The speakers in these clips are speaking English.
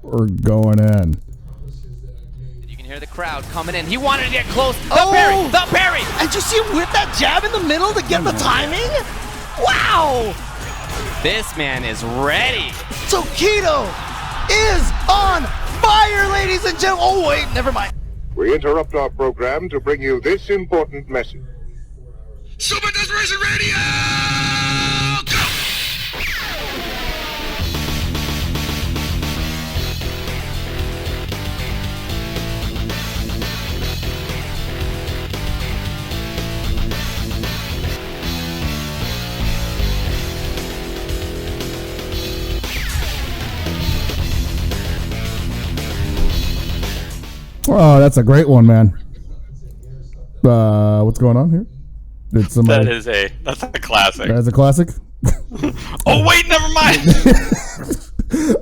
We're going in. You can hear the crowd coming in. He wanted to get close. The parry! And you see him whip that jab in the middle to get the timing? Wow! This man is ready. Taito is on fire, ladies and gentlemen. Oh, wait, never mind. We interrupt our program to bring you this important message. Super Desperation Radio! Go! Oh, that's a great one, man. What's going on here? Did somebody... That's a classic. That's a classic? Oh, wait, never mind.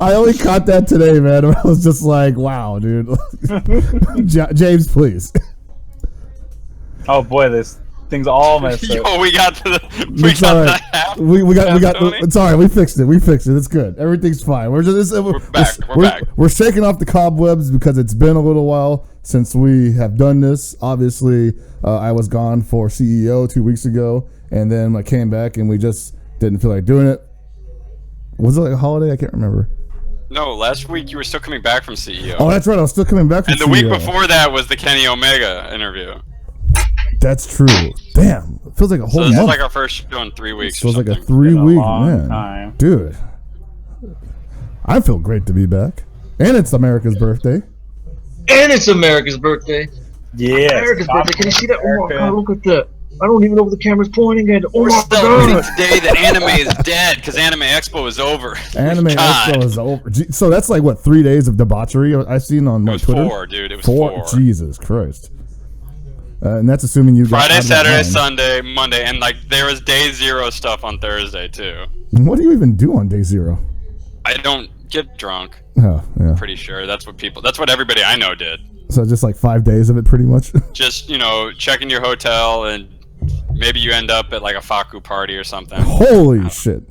I only caught that today, man. I was just like, wow, dude. James, please. Oh boy, this thing's all messed up. Yo, we got to We got it's all right. We fixed it. It's good. Everything's fine. We're back. We're shaking off the cobwebs because it's been a little while since we have done this. Obviously, I was gone for CEO 2 weeks ago, and then I came back and we just didn't feel like doing it. Was it like a holiday? I can't remember. No, last week you were still coming back from CEO. Oh, that's right. I was still coming back from CEO. And the week before that was the Kenny Omega interview. That's true. Damn. It feels like a whole month. This is like our first show in 3 weeks. It feels like a 3 week, man. Dude. I feel great to be back. And it's America's birthday. Yeah. America's birthday. Can you see that? Oh my god, look at that. I don't even know where the camera's pointing at. Oh We're my celebrating god. today that anime is dead because Anime Expo is over. Anime Expo is over. So that's like, what, 3 days of debauchery I've seen on my Twitter? 4, dude. It was 4. Jesus Christ. And that's assuming you got Friday, Saturday, Sunday, Monday, and like there was day 0 stuff on Thursday too. What do you even do on day 0? I don't get drunk. Oh, yeah. Pretty sure that's what everybody I know did. So just like 5 days of it, pretty much. Just, checking your hotel and maybe you end up at like a Faku party or something. Holy shit!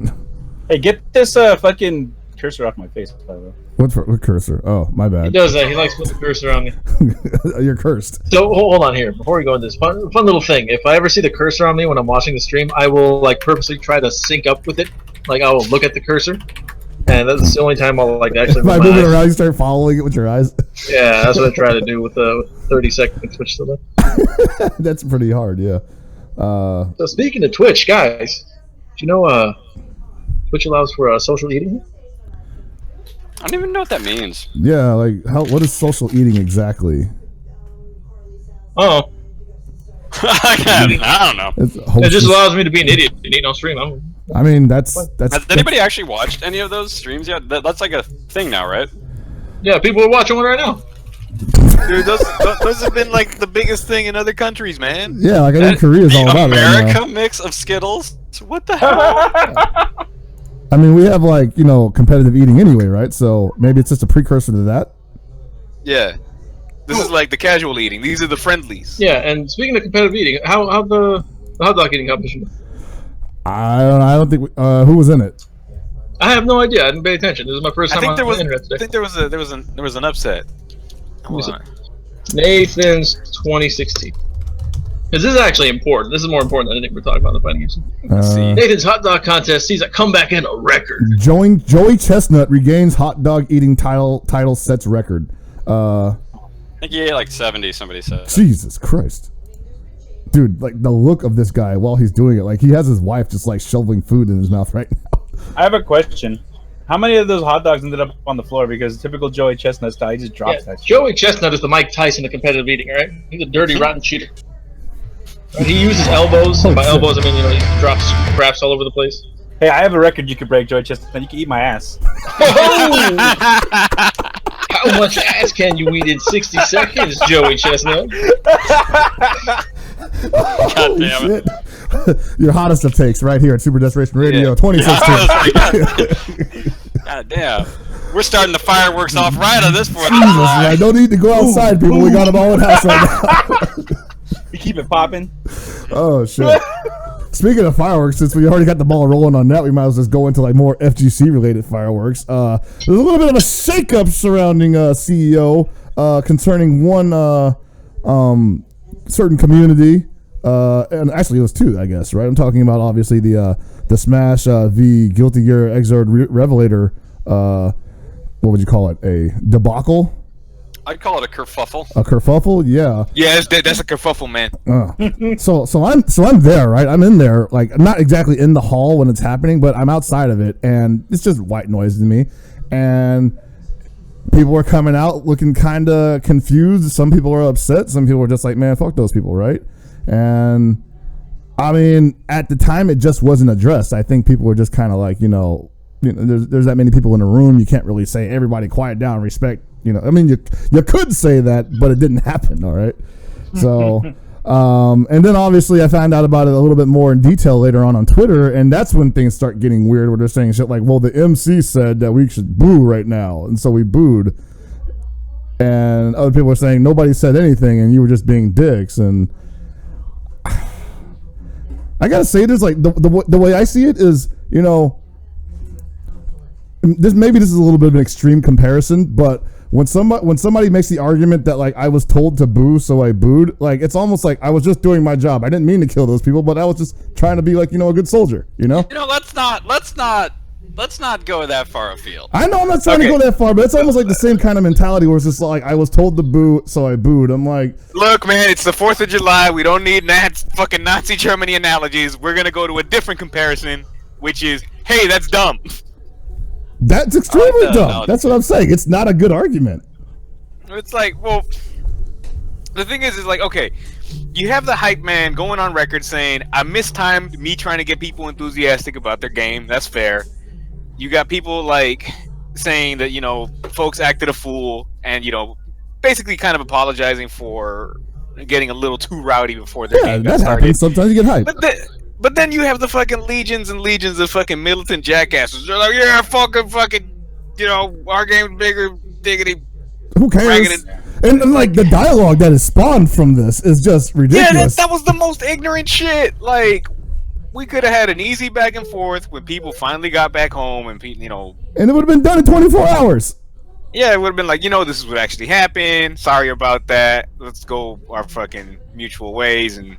Hey, get this fucking cursor off my face, by the way. What cursor? Oh, my bad. He does that. He likes to put the cursor on me. You're cursed. So hold on here. Before we go into this, fun little thing. If I ever see the cursor on me when I'm watching the stream, I will like purposely try to sync up with it. Like I will look at the cursor, and that's the only time I'll like actually. By moving around, you start following it with your eyes. Yeah, that's what I try to do with the 30-second switch to left. That's pretty hard, yeah. So speaking of Twitch, guys, do you know Twitch allows for social eating? I don't even know what that means. Yeah, like what is social eating exactly? Oh. I don't know. It just allows me to be an idiot and eat on stream. I mean, that's. Has anybody actually watched any of those streams yet? That's like a thing now, right? Yeah, people are watching one right now. Dude, those have been like the biggest thing in other countries, man. Yeah, like I think Korea's all about it. America mix of Skittles? What the hell? I mean, we have like, competitive eating anyway, right? So maybe it's just a precursor to that. Yeah. This is like the casual eating. These are the friendlies. Yeah, and speaking of competitive eating, how the hot dog eating competition? I don't think who was in it? I have no idea. I didn't pay attention. This is my first time on the internet today. I think there was an upset. Nathan's 2016. Because this is actually important. This is more important than anything we're talking about in the fighting games. Nathan's hot dog contest sees a comeback and a record. Joey Chestnut regains hot dog eating title sets record. I think he ate like 70, somebody said. Jesus Christ. Dude, like the look of this guy while he's doing it, like he has his wife just like shoveling food in his mouth right now. I have a question. How many of those hot dogs ended up on the floor? Because typical Joey Chestnut style, he just drops that shit. Joey Chestnut is the Mike Tyson of competitive eating, right? He's a dirty, rotten cheater. Right? He uses elbows, and by elbows I mean, he drops scraps all over the place. Hey, I have a record you could break, Joey Chestnut. You can eat my ass. Oh! How much ass can you eat in 60 seconds, Joey Chestnut? God damn it. Your hottest of takes right here at Super Desperation Radio 2016. God damn. We're starting the fireworks off right on this point. I don't need to go outside, people. We got them all in house right now. We keep it popping. Oh, shit. speaking of fireworks, since we already got the ball rolling on that, we might as well just go into like more FGC related fireworks. There's a little bit of a shakeup surrounding CEO concerning one certain community, and actually it was two, I guess, right? I'm talking about obviously the Smash v Guilty Gear Xrd Revelator. What would you call it? A debacle? I'd call it a kerfuffle. A kerfuffle, yeah. Yeah, that's a kerfuffle, man. So I'm there, right? I'm in there, like I'm not exactly in the hall when it's happening, but I'm outside of it, and it's just white noise to me. And people were coming out looking kind of confused. Some people were upset. Some people were just like, "Man, fuck those people," right? And I mean, at the time, it just wasn't addressed. I think people were just kind of like, there's that many people in the room. You can't really say everybody quiet down, respect. I mean, you could say that, but it didn't happen. All right. So, and then obviously I found out about it a little bit more in detail later on Twitter, and that's when things start getting weird. Where they're saying shit like, "Well, the MC said that we should boo right now," and so we booed. And other people are saying nobody said anything, and you were just being dicks. And I gotta say, there's like the way I see it is, this is a little bit of an extreme comparison, but when somebody makes the argument that like I was told to boo, so I booed, like it's almost like I was just doing my job. I didn't mean to kill those people, but I was just trying to be like a good soldier. Let's not go that far afield. I know I'm not trying to go that far, but it's almost like the same kind of mentality where it's just like I was told to boo, so I booed. I'm like, look, man, it's the 4th of July. We don't need fucking Nazi Germany analogies. We're gonna go to a different comparison, which is, hey, that's dumb. That's extremely dumb. That's what I'm saying. It's not a good argument. It's like, well, the thing is like, okay, you have the hype man going on record saying, I mistimed me trying to get people enthusiastic about their game. That's fair. You got people like saying that, folks acted a fool and, basically kind of apologizing for getting a little too rowdy before their game got started. Happens. Sometimes you get hype. But then you have the fucking legions and legions of fucking militant jackasses. They're like, yeah, fucking, our game's bigger, diggity. Who cares? And like the dialogue that is spawned from this is just ridiculous. Yeah, that was the most ignorant shit. Like, we could have had an easy back and forth when people finally got back home and, And it would have been done in 24 hours. Yeah, it would have been like, this is what actually happened. Sorry about that. Let's go our fucking mutual ways. And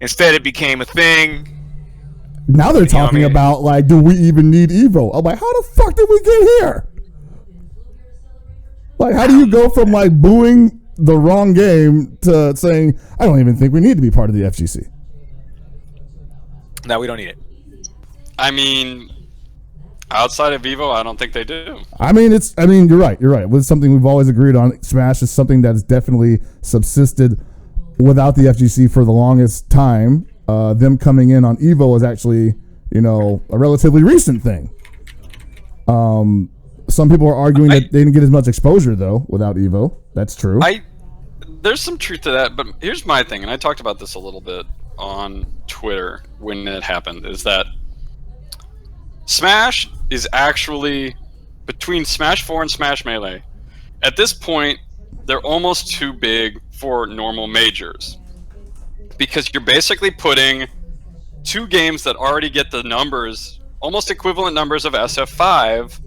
instead, it became a thing. Now they're talking about, like, do we even need Evo? I'm like, how the fuck did we get here? Like, how do you go from, like, booing the wrong game to saying, I don't even think we need to be part of the FGC? No, we don't need it. I mean, outside of Evo, I don't think they do. I mean, you're right. It's something we've always agreed on. Smash is something that has definitely subsisted without the FGC for the longest time. Them coming in on Evo is actually, a relatively recent thing. Some people are arguing that they didn't get as much exposure though without Evo. That's true. There's some truth to that, but here's my thing, and I talked about this a little bit on Twitter when it happened, is that Smash is actually between Smash 4 and Smash Melee. At this point, they're almost too big for normal majors, because you're basically putting two games that already get the numbers, almost equivalent numbers of SF5.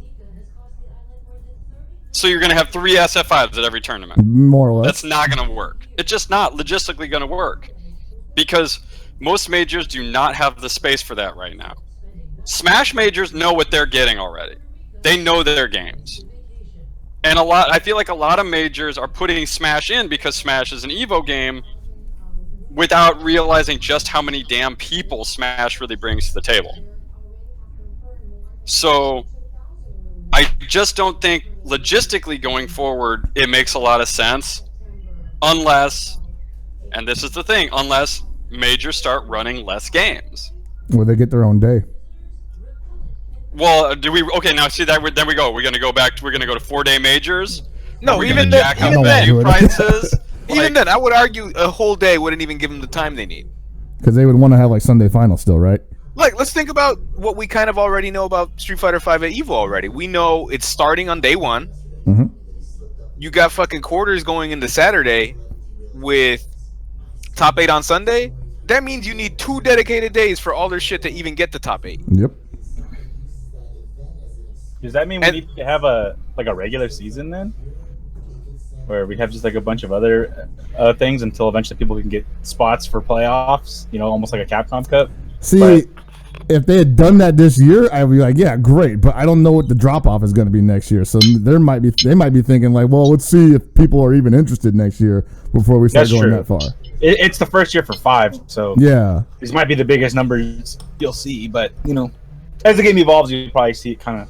So you're going to have 3 SF5s at every tournament. More or less. That's not going to work. It's just not logistically going to work, because most majors do not have the space for that right now. Smash majors know what they're getting already. They know their games. And I feel like a lot of majors are putting Smash in because Smash is an Evo game without realizing just how many damn people Smash really brings to the table. So I just don't think logistically going forward it makes a lot of sense unless, and this is the thing, unless majors start running less games. Well, they get their own day. Well, do we? Okay, now see that. Then we go. We're gonna go back. We're gonna go to 4-day majors. No, even then, prices. Even then, I would argue a whole day wouldn't even give them the time they need. Because they would want to have like Sunday finals still, right? Like, let's think about what we kind of already know about Street Fighter V at EVO already. We know it's starting on day 1. Mm-hmm. You got fucking quarters going into Saturday with top 8 on Sunday. That means you need 2 dedicated days for all their shit to even get the top 8. Yep. Does that mean we need to have a regular season then, where we have just like a bunch of other things until eventually people can get spots for playoffs? You know, almost like a Capcom Cup. See, if they had done that this year, I'd be like, yeah, great. But I don't know what the drop off is going to be next year. So they might be thinking like, well, let's see if people are even interested next year before we start going that far. It's the first year for 5, so yeah, these might be the biggest numbers you'll see. But you know, as the game evolves, you'll probably see it kind of.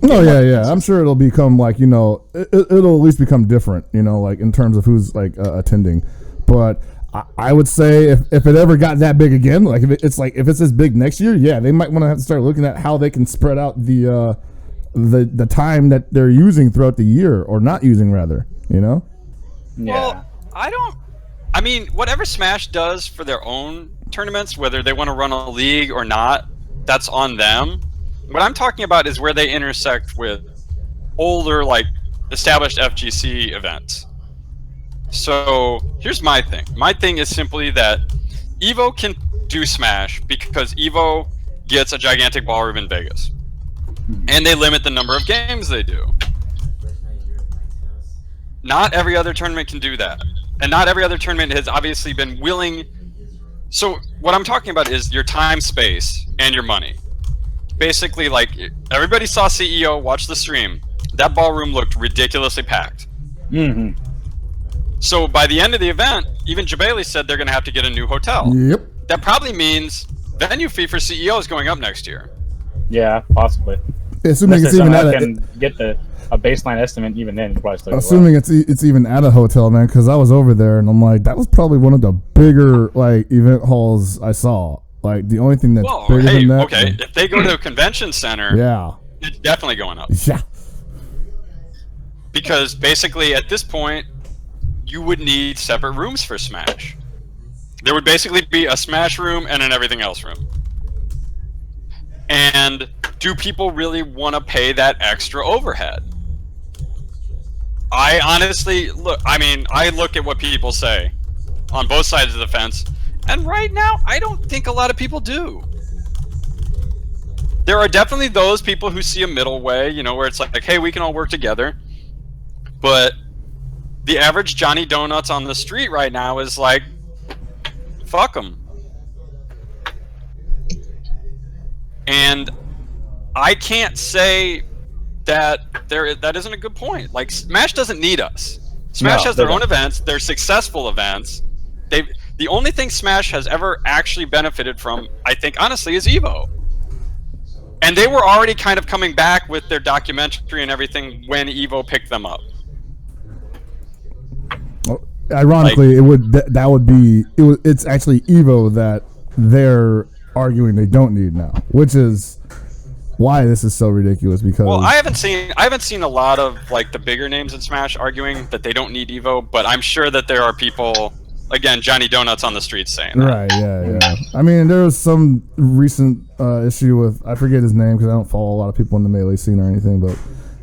Oh yeah. I'm sure it'll become like, you know, it'll at least become different, you know, like in terms of who's like attending. But I would say if it ever got that big again, like if it's this big next year, yeah, they might want to have to start looking at how they can spread out the time that they're using throughout the year, or not using rather, you know. Yeah. Well, I mean, whatever Smash does for their own tournaments, whether they want to run a league or not, that's on them. What I'm talking about is where they intersect with older, like, established FGC events. So, here's my thing. My thing is simply that EVO can do Smash because EVO gets a gigantic ballroom in Vegas. And they limit the number of games they do. Not every other tournament can do that. And not every other tournament has obviously been willing. So what I'm talking about is your time, space, and your money. Basically, like, everybody saw CEO, watch the stream. That ballroom looked ridiculously packed. Mm-hmm. So by the end of the event, even Jabali said they're going to have to get a new hotel. Yep. That probably means venue fee for CEO is going up next year. Yeah, possibly. Assuming it's even at get a baseline estimate, even then, probably still. Assuming it's even at a hotel, man, because I was over there and I'm like, that was probably one of the bigger like event halls I saw. Like the only thing that's bigger than that. Okay, if they go to a convention center, yeah, it's definitely going up. Yeah. Because basically, at this point, you would need separate rooms for Smash. There would basically be a Smash room and an everything else room. And do people really want to pay that extra overhead? I honestly look. I mean, I look at what people say on both sides of the fence, and right now, I don't think a lot of people do. There are definitely those people who see a middle way, you know, where it's like, hey, we can all work together. But the average Johnny Donuts on the street right now is like, fuck them. And I can't say that that isn't a good point. Like, Smash doesn't need us. Smash has their own events. They're successful events. The only thing Smash has ever actually benefited from, I think, honestly, is EVO. And they were already kind of coming back with their documentary and everything when EVO picked them up. Well, ironically, it's actually EVO that they're arguing they don't need now, which is why this is so ridiculous. Because I haven't seen a lot of like the bigger names in Smash arguing that they don't need EVO, but I'm sure that there are people, again, Johnny Donuts on the streets saying that. Right, yeah. I mean, there was some recent issue with, I forget his name because I don't follow a lot of people in the Melee scene or anything, but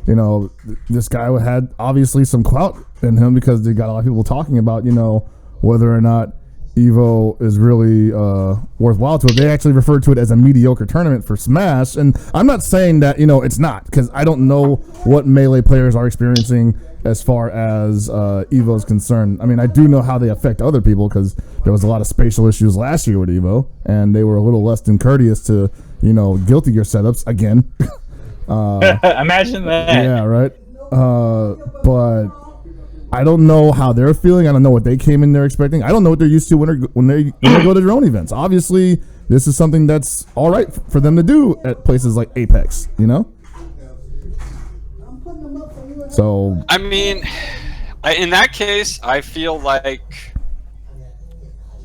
you know, this guy had obviously some clout in him because they got a lot of people talking about, you know, whether or not EVO is really worthwhile to it. They actually referred to it as a mediocre tournament for Smash, and I'm not saying that, you know, it's not, because I don't know what Melee players are experiencing as far as EVO is concerned. I mean, I do know how they affect other people because there was a lot of spatial issues last year with EVO, and they were a little less than courteous to, you know, Guilty Gear setups again. Imagine that. Yeah, right. But I don't know how they're feeling. I don't know what they came in there expecting. I don't know what they're used to when they go to their own events. Obviously, this is something that's all right for them to do at places like Apex, you know? So I mean, in that case, I feel like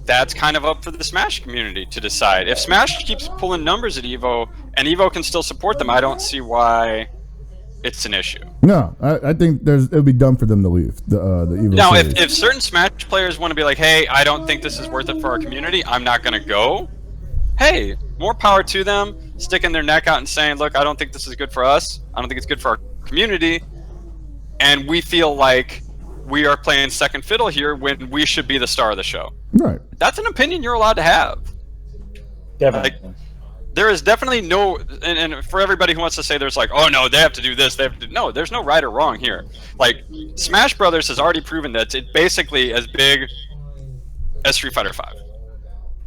that's kind of up for the Smash community to decide. If Smash keeps pulling numbers at EVO and EVO can still support them, I don't see why it's an issue. No, I think it would be dumb for them to leave the EVO. Now, if certain Smash players want to be like, hey, I don't think this is worth it for our community, I'm not going to go. Hey, more power to them, sticking their neck out and saying, look, I don't think this is good for us. I don't think it's good for our community. And we feel like we are playing second fiddle here when we should be the star of the show. Right. That's an opinion you're allowed to have. Definitely. Like, there is definitely no, and for everybody who wants to say there's like, oh no, they have to do this, no, there's no right or wrong here. Like, Smash Brothers has already proven that it's basically as big as Street Fighter V.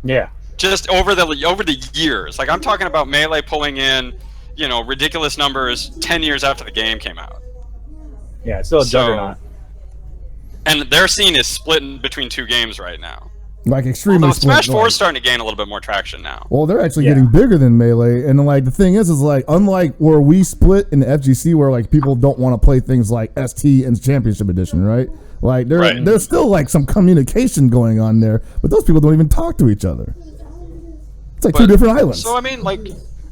Yeah. Just over the years. Like, I'm talking about Melee pulling in, you know, ridiculous numbers 10 years after the game came out. Yeah, it's still a juggernaut. And their scene is split in between two games right now. Like extremely Although split. Smash 4 is starting to gain a little bit more traction now. Well, they're actually getting bigger than Melee, and like the thing is like unlike where we split in the FGC, where like people don't want to play things like ST and Championship Edition, right? Like there's still like some communication going on there, but those people don't even talk to each other. It's like two different islands. So I mean, like,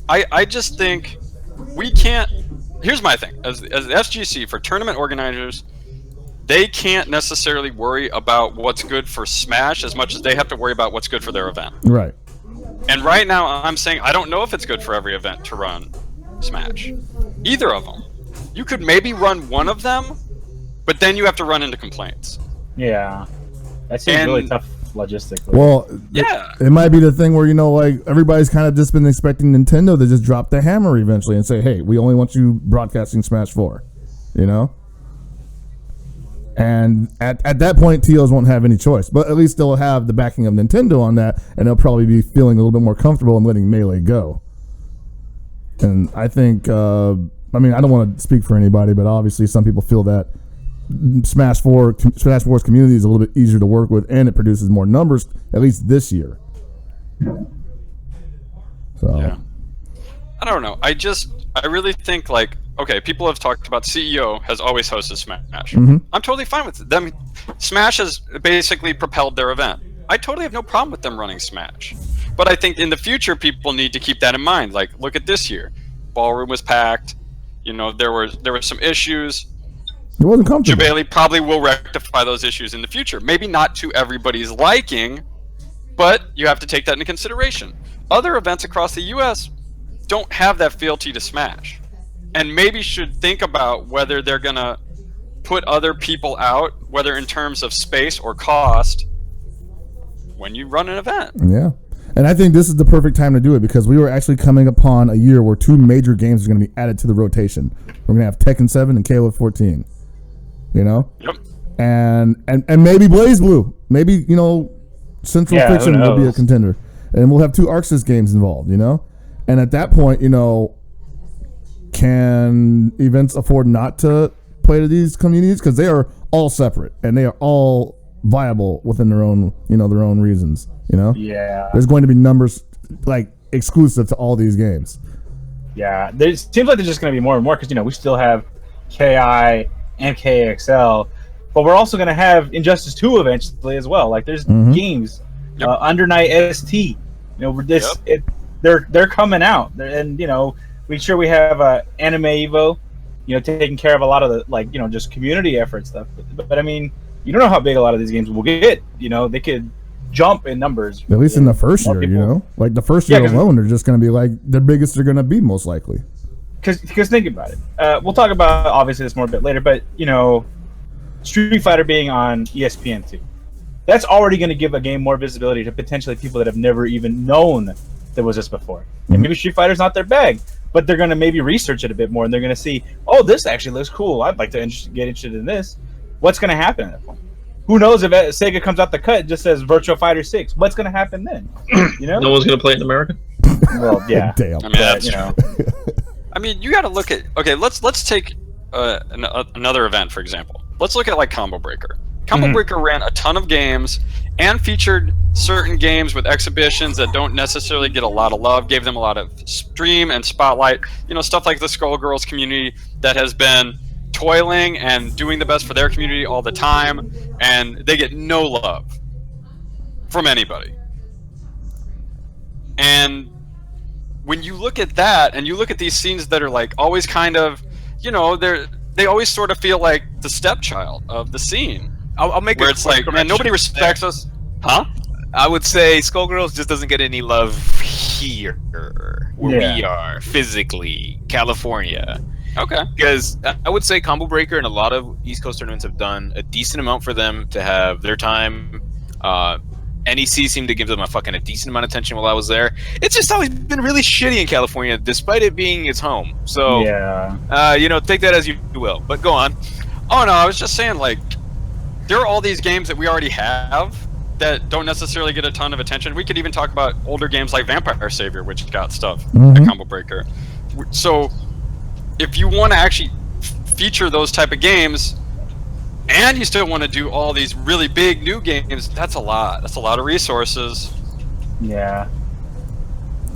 I just think we can't. Here's my thing: as FGC, for tournament organizers, they can't necessarily worry about what's good for Smash as much as they have to worry about what's good for their event. Right. And right now, I'm saying I don't know if it's good for every event to run Smash. Either of them. You could maybe run one of them, but then you have to run into complaints. Yeah. That seems really tough logistically. Well, yeah. It might be the thing where, you know, like everybody's kind of just been expecting Nintendo to just drop the hammer eventually and say, hey, we only want you broadcasting Smash 4. You know? And at that point, TOs won't have any choice. But at least they'll have the backing of Nintendo on that, and they'll probably be feeling a little bit more comfortable in letting Melee go. And I think, I mean, I don't want to speak for anybody, but obviously some people feel that Smash 4's community is a little bit easier to work with, and it produces more numbers, at least this year. So, yeah. I don't know. I really think, like, okay, people have talked about CEO has always hosted Smash. Mm-hmm. I'm totally fine with them. Smash has basically propelled their event. I totally have no problem with them running Smash. But I think in the future, people need to keep that in mind. Like, look at this year. Ballroom was packed. You know, there were some issues. It wasn't comfortable. Jabali probably will rectify those issues in the future. Maybe not to everybody's liking, but you have to take that into consideration. Other events across the U.S. don't have that fealty to Smash. And maybe should think about whether they're going to put other people out, whether in terms of space or cost, when you run an event. Yeah. And I think this is the perfect time to do it because we were actually coming upon a year where two major games are going to be added to the rotation. We're going to have Tekken 7 and KOF 14. You know? Yep. And maybe Blaze Blue. Maybe, you know, Central Fiction will be a contender. And we'll have two Arxis games involved, you know? And at that point, you know, can events afford not to play to these communities? Because they are all separate and they are all viable within their own, you know, their own reasons, you know? Yeah. There's going to be numbers like exclusive to all these games. Yeah. It seems like there's just going to be more and more because, you know, we still have KI and KXL, but we're also going to have Injustice 2 eventually as well. Like there's games, Under Night ST, you know, they're coming out and, you know, we have Anime Evo, you know, taking care of a lot of the, like, you know, just community effort stuff. But I mean, you don't know how big a lot of these games will get. You know, they could jump in numbers. At least in the first year, you know? Like the first year alone, they're just going to be like the biggest they're going to be most likely. Because think about it. We'll talk about, obviously, this more a bit later, but, you know, Street Fighter being on ESPN2, that's already going to give a game more visibility to potentially people that have never even known there was this before. And maybe Street Fighter's not their bag, but they're going to maybe research it a bit more, and they're going to see, oh, this actually looks cool. I'd like to get interested in this. What's going to happen at that point? Who knows if Sega comes out the cut and just says Virtua Fighter 6? What's going to happen then? You know? No one's going to play it in America? Well, yeah. Damn. I mean, that's true. I mean, you got to look at, okay, let's take another event, for example. Let's look at, like, Combo Breaker. Combo Breaker ran a ton of games and featured certain games with exhibitions that don't necessarily get a lot of love, gave them a lot of stream and spotlight. You know, stuff like the Skullgirls community that has been toiling and doing the best for their community all the time, and they get no love from anybody. And when you look at that, and you look at these scenes that are like always kind of, you know, they always sort of feel like the stepchild of the scene. I'll make where a it's like, man, nobody respects us. Huh? I would say Skullgirls just doesn't get any love here, where we are, physically, California. Okay. Because I would say Combo Breaker and a lot of East Coast tournaments have done a decent amount for them to have their time NEC seemed to give them a decent amount of attention while I was there. It's just always been really shitty in California, despite it being its home. So, take that as you will. But go on. Oh no, I was just saying, like, there are all these games that we already have that don't necessarily get a ton of attention. We could even talk about older games like Vampire Savior, which got stuff at Combo Breaker. So, if you want to actually feature those type of games, and you still want to do all these really big new games, that's a lot. That's a lot of resources. Yeah.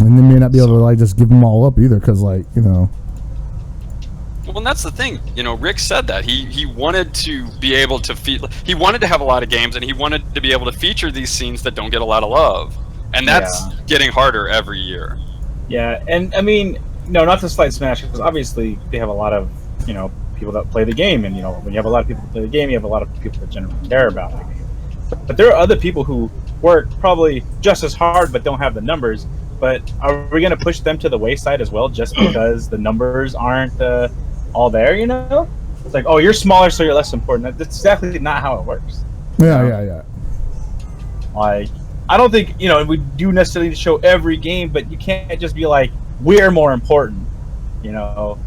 And they may not be able to like just give them all up either, because like, you know. Well, and that's the thing. You know, Rick said that he wanted to be able to he wanted to have a lot of games, and he wanted to be able to feature these scenes that don't get a lot of love, and that's getting harder every year. Yeah, and I mean, no, not to slight Smash, because obviously they have a lot of, you know, people that play the game, and you know, when you have a lot of people that play the game, you have a lot of people that generally care about the game. But there are other people who work probably just as hard but don't have the numbers. But are we going to push them to the wayside as well just because the numbers aren't all there, you know? It's like, oh, you're smaller, so you're less important. That's exactly not how it works. Yeah. Like, I don't think, you know, we do necessarily need to show every game, but you can't just be like, we're more important, you know?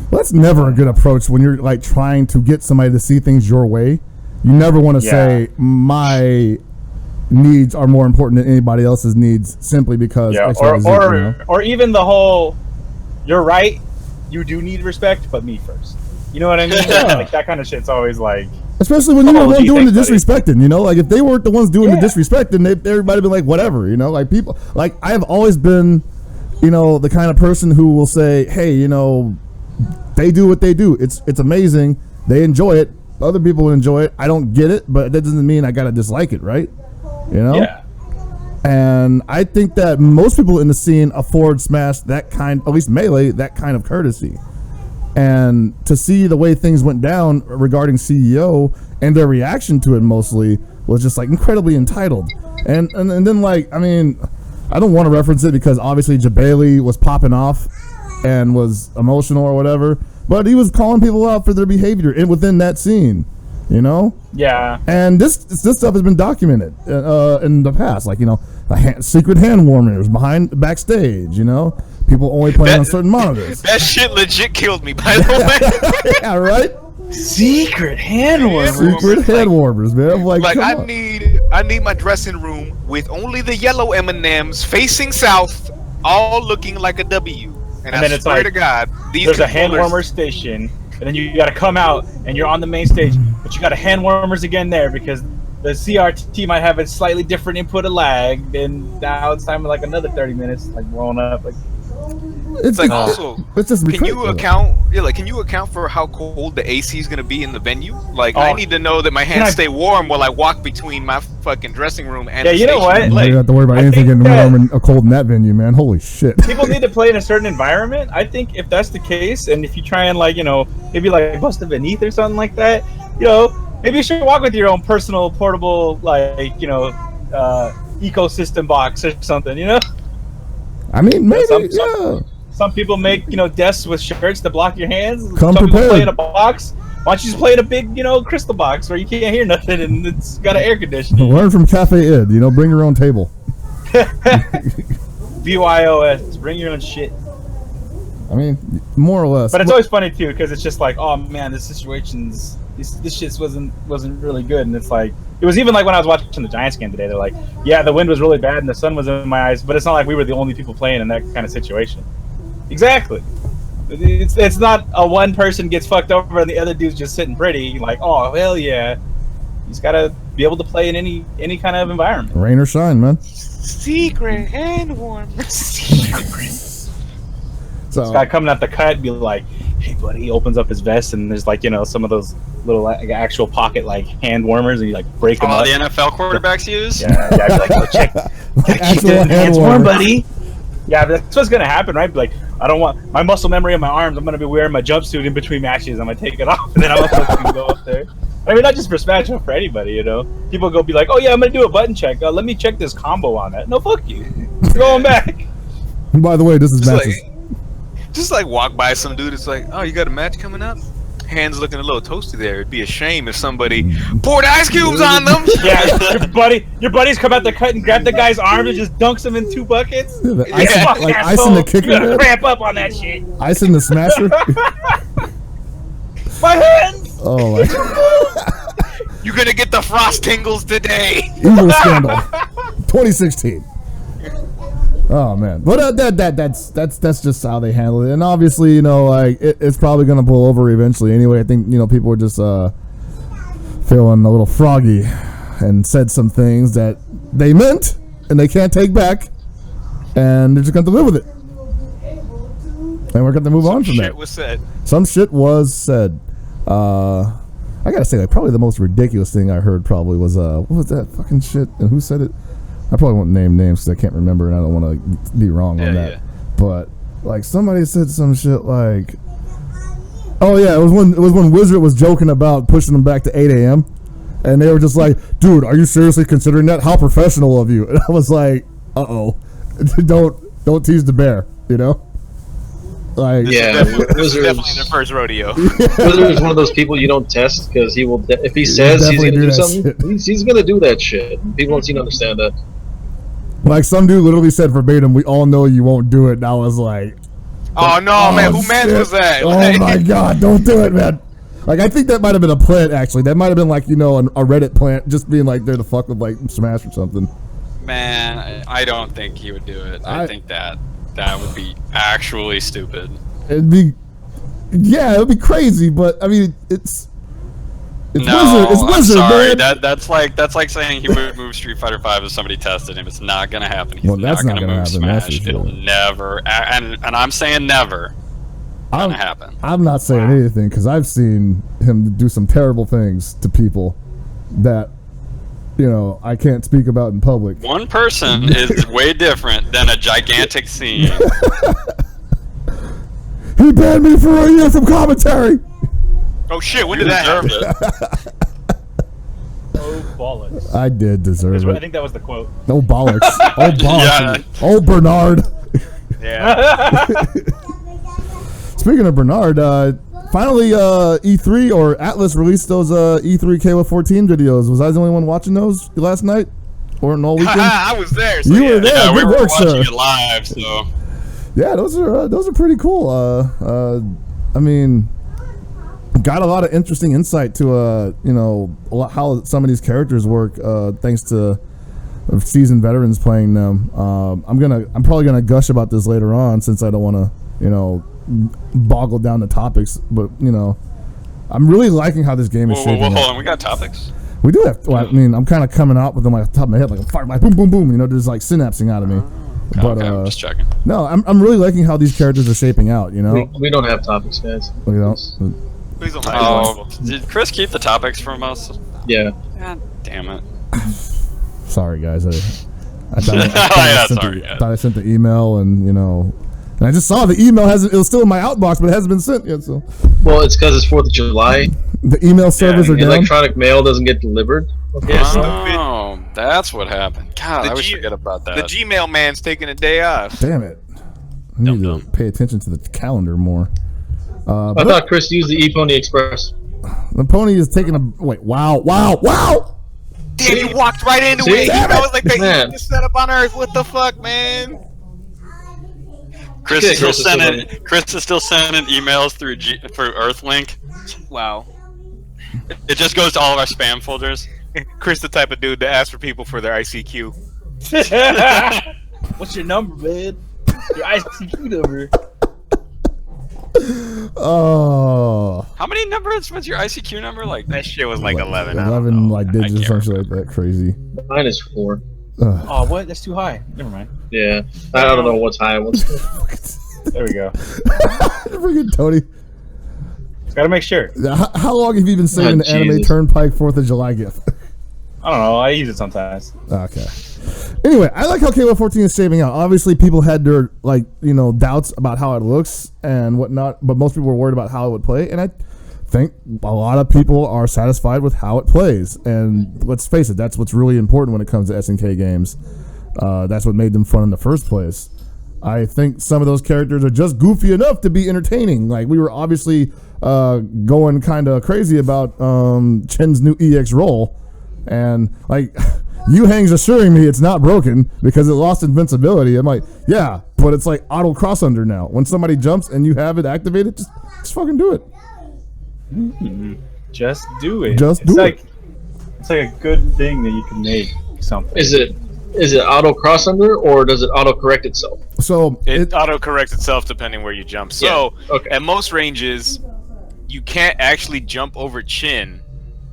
Well, that's never a good approach when you're like trying to get somebody to see things your way. You never want to say my needs are more important than anybody else's needs simply because X, Y, Z, or even the whole, you're right, you do need respect, but me first. You know what I mean? Like that kind of shit's always like, especially when you're the one doing the disrespecting, you know? Like if they weren't the ones doing the disrespecting, everybody would be like, whatever, you know? Like people, like I have always been, you know, the kind of person who will say, hey, you know, they do what they do. It's amazing. They enjoy it. Other people enjoy it. I don't get it, but that doesn't mean I gotta dislike it, right? You know? Yeah. And I think that most people in the scene afford Smash that kind, at least Melee, that kind of courtesy. And to see the way things went down regarding CEO and their reaction to it mostly was just like incredibly entitled. And then like, I mean, I don't want to reference it because obviously Jabali was popping off and was emotional or whatever, but he was calling people out for their behavior within that scene, you know? Yeah. And this stuff has been documented in the past, like, you know, secret hand warmers backstage, you know? People only playing on certain monitors. That shit legit killed me, by the way. Yeah, right? Secret hand warmers. Secret hand warmers, man. I'm like I need my dressing room with only the yellow M&Ms facing south, all looking like a W. And I then it's swear like, to God, there's a hand warmer station, and then you got to come out, and you're on the main stage, but you got a hand warmers again there because the CRT might have a slightly different input of lag. Then now it's time for like another 30 minutes, like blowing up. Like it's like also, it's just can you account for how cold the AC is gonna be in the venue? Like I need to know that my hands stay warm while I walk between my fucking dressing room and the you know what? You don't have to worry about anything getting warm and cold in that venue, man. Holy shit. People need to play in a certain environment. I think if that's the case, and if you try and like, you know, maybe like bust a beneath or something like that, you know, maybe you should walk with your own personal portable, like, you know, ecosystem box or something, you know? I mean, maybe, Some people make, you know, desks with shirts to block your hands. Come Some prepared. people play in a box. Why don't you just play in a big, you know, crystal box where you can't hear nothing and it's got an air conditioning? Learn from Cafe Ed, you know, bring your own table. BYOS, bring your own shit. I mean, more or less. But it's always funny too, because it's just like, oh man, this shit wasn't really good, and it's like, it was even like when I was watching the Giants game today. They're like, yeah, the wind was really bad and the sun was in my eyes, but it's not like we were the only people playing in that kind of situation. Exactly. It's not a one person gets fucked over and the other dude's just sitting pretty. Like, oh hell yeah, he's got to be able to play in any kind of environment. Rain or shine, man. Secret hand warmers. So this guy coming out the cut be like, hey buddy, he opens up his vest and there's like, you know, some of those little like, actual pocket like hand warmers and you like break them up. The NFL quarterbacks use? Yeah, I'd be like, oh, check the hands warm, buddy. Yeah, that's what's gonna happen, right? Like, I don't want my muscle memory in my arms. I'm gonna be wearing my jumpsuit in between matches. I'm gonna take it off and then I'm gonna go up there. I mean, not just for Smash, but for anybody, you know. People go be like, oh yeah, I'm gonna do a button check. Let me check this combo on that. No, fuck you. You're going back. By the way, this is matches. Just like walk by some dude. It's like, oh, you got a match coming up? hands looking a little toasty there. It'd be a shame if somebody poured ice cubes on them. Yeah, your buddies come out the cut and grab the guy's arm and just dunks him in 2 buckets. Yeah, the ice in the kicker. You gotta cramp up on that shit. Ice in the smasher. My hands. Oh my God. You're gonna get the frost tingles today. Evil Scandal, 2016. Oh man, but that's just how they handle it, and obviously, you know, like it's probably gonna blow over eventually. Anyway, I think, you know, people were just feeling a little froggy and said some things that they meant and they can't take back, and they're just going to live with it, and we're going to move on from that. Some shit was said. I gotta say, like, probably the most ridiculous thing I heard probably was what was that fucking shit, and who said it? I probably won't name names because I can't remember and I don't want to be wrong on that. Yeah. But like somebody said some shit like, oh yeah, it was when Wizard was joking about pushing them back to 8 a.m. and they were just like, dude, are you seriously considering that? How professional of you. And I was like, don't tease the bear, you know? Like, yeah, this is definitely the first rodeo. Wizard is one of those people you don't test because he will. If he says he's going to do something, he's going to do that shit. People don't seem to understand that. Like some dude literally said verbatim, "We all know you won't do it." And I was like, "Oh no, man! Who man was that?" Oh my God! Don't do it, man! Like I think that might have been a plant. Actually, that might have been like, you know, a Reddit plant, just being like there to fuck with like Smash or something. Man, I don't think he would do it. I think that would be actually stupid. It'd be crazy, but I mean, it's Wizard. It's Wizard, I'm sorry. man. That's like saying he would move Street Fighter V if somebody tested him. It's not gonna happen. He's that's not gonna move happen. Smash. It'll never, and I'm saying never. Gonna happen. I'm not saying anything because I've seen him do some terrible things to people that, you know, I can't speak about in public. One person is way different than a gigantic scene. He banned me for a year from commentary. Oh shit! When did that happen? Oh bollocks! I did deserve it. I think that was the quote. Oh bollocks! Oh bollocks! Yeah. Oh Bernard! Yeah. Speaking of Bernard, finally E3 or Atlas released those E3 KOF XIV videos. Was I the only one watching those last night or an all weekend? I was there. So you were there. Yeah, we were watching sir. it live. So yeah, those are pretty cool. I mean, got a lot of interesting insight to you know, how some of these characters work thanks to seasoned veterans playing them. I'm probably gonna gush about this later on since I don't want to, you know, boggle down the topics, but you know, I'm really liking how this game is shaping up. Hold on, we got topics. We do have. Well, I mean, I'm kind of coming out with them like off the top of my head, like I'm firing, like boom, boom, boom. You know, there's like synapsing out of me. But okay, I'm just checking. No, I'm really liking how these characters are shaping out. You know, we don't have topics, guys. We don't. Please don't. Oh, did Chris keep the topics from us? Yeah. God damn it. Sorry, guys. I thought I sent the email, and you know. And I just saw the email it was still in my outbox, but it hasn't been sent yet. So, well, it's because it's 4th of July. The email servers are down. Electronic mail doesn't get delivered. Okay, oh, that's what happened. God, I always forget about that. The Gmail man's taking a day off. Damn it! I need to pay attention to the calendar more. I thought Chris used the ePony Express. The pony is taking a wait. Wow! Damn, you walked right into it. That was like the easiest setup on earth. What the fuck, man? Chris is still sending emails through Earthlink. Wow. It just goes to all of our spam folders. Chris, the type of dude to ask for people for their ICQ. What's your number, man? Your ICQ number. Oh. How many numbers was your ICQ number? Like that shit was like 11. 11 like digits or something like that. Crazy. Mine is 4. Oh, what? That's too high. Never mind. Yeah, I don't know what's high. There we go. Freaking Tony. Gotta make sure. How long have you been saving the Anime Turnpike 4th of July gift? I don't know. I use it sometimes. Okay. Anyway, I like how KOF 14 is shaping out. Obviously, people had their doubts about how it looks and whatnot, but most people were worried about how it would play, and I think a lot of people are satisfied with how it plays. And let's face it, that's what's really important when it comes to SNK games. That's what made them fun in the first place. I think some of those characters are just goofy enough to be entertaining. Like, we were obviously going kind of crazy about Chen's new EX role, and like Yu Hang's assuring me it's not broken because it lost invincibility. I'm like, yeah, but it's like auto cross under now. When somebody jumps and you have it activated, just fucking do it. Just do it. Just do it. It's like a good thing that you can make something. Is it auto cross under, or does it auto correct itself? So it auto corrects itself depending where you jump. So at most ranges, you can't actually jump over Chin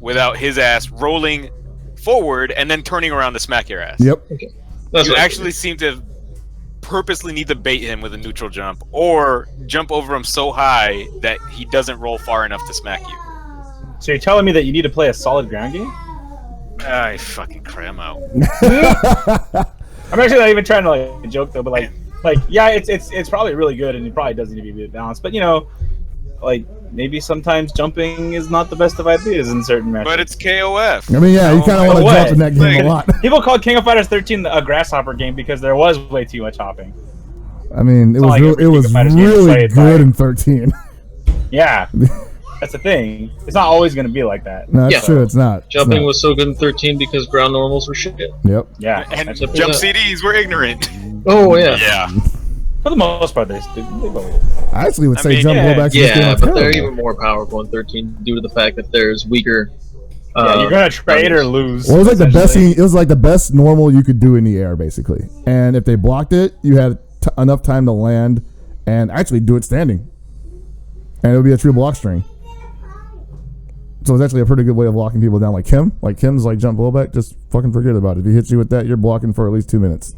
without his ass rolling forward and then turning around to smack your ass. Yep. Okay. You actually seem to purposely need to bait him with a neutral jump or jump over him so high that he doesn't roll far enough to smack you. So you're telling me that you need to play a solid ground game? I fucking cram out. I'm actually not even trying to like joke though, but like yeah, it's probably really good and it probably does need to be balanced. But you know, like maybe sometimes jumping is not the best of ideas in certain matches. But it's KOF. I mean, yeah, you kind of want to jump in that game a lot. People called King of Fighters 13 a grasshopper game because there was way too much hopping. I mean, it was really good in 13. Yeah. That's the thing. It's not always going to be like that. No, that's true. It's not. Jumping was so good in 13 because ground normals were shit. Yep. Yeah. And jump CDs were ignorant. Oh, yeah. Yeah. For the most part, they I actually would say jump blowbacks. Yeah, but they're even more powerful in 13 due to the fact that there's weaker. You're gonna trade or lose. Well, it was like the best. It was like the best normal you could do in the air, basically. And if they blocked it, you had enough time to land and actually do it standing, and it would be a true block string. So it's actually a pretty good way of locking people down. Like Kim's like jump blowback. Just fucking forget about it. If he hits you with that, you're blocking for at least 2 minutes.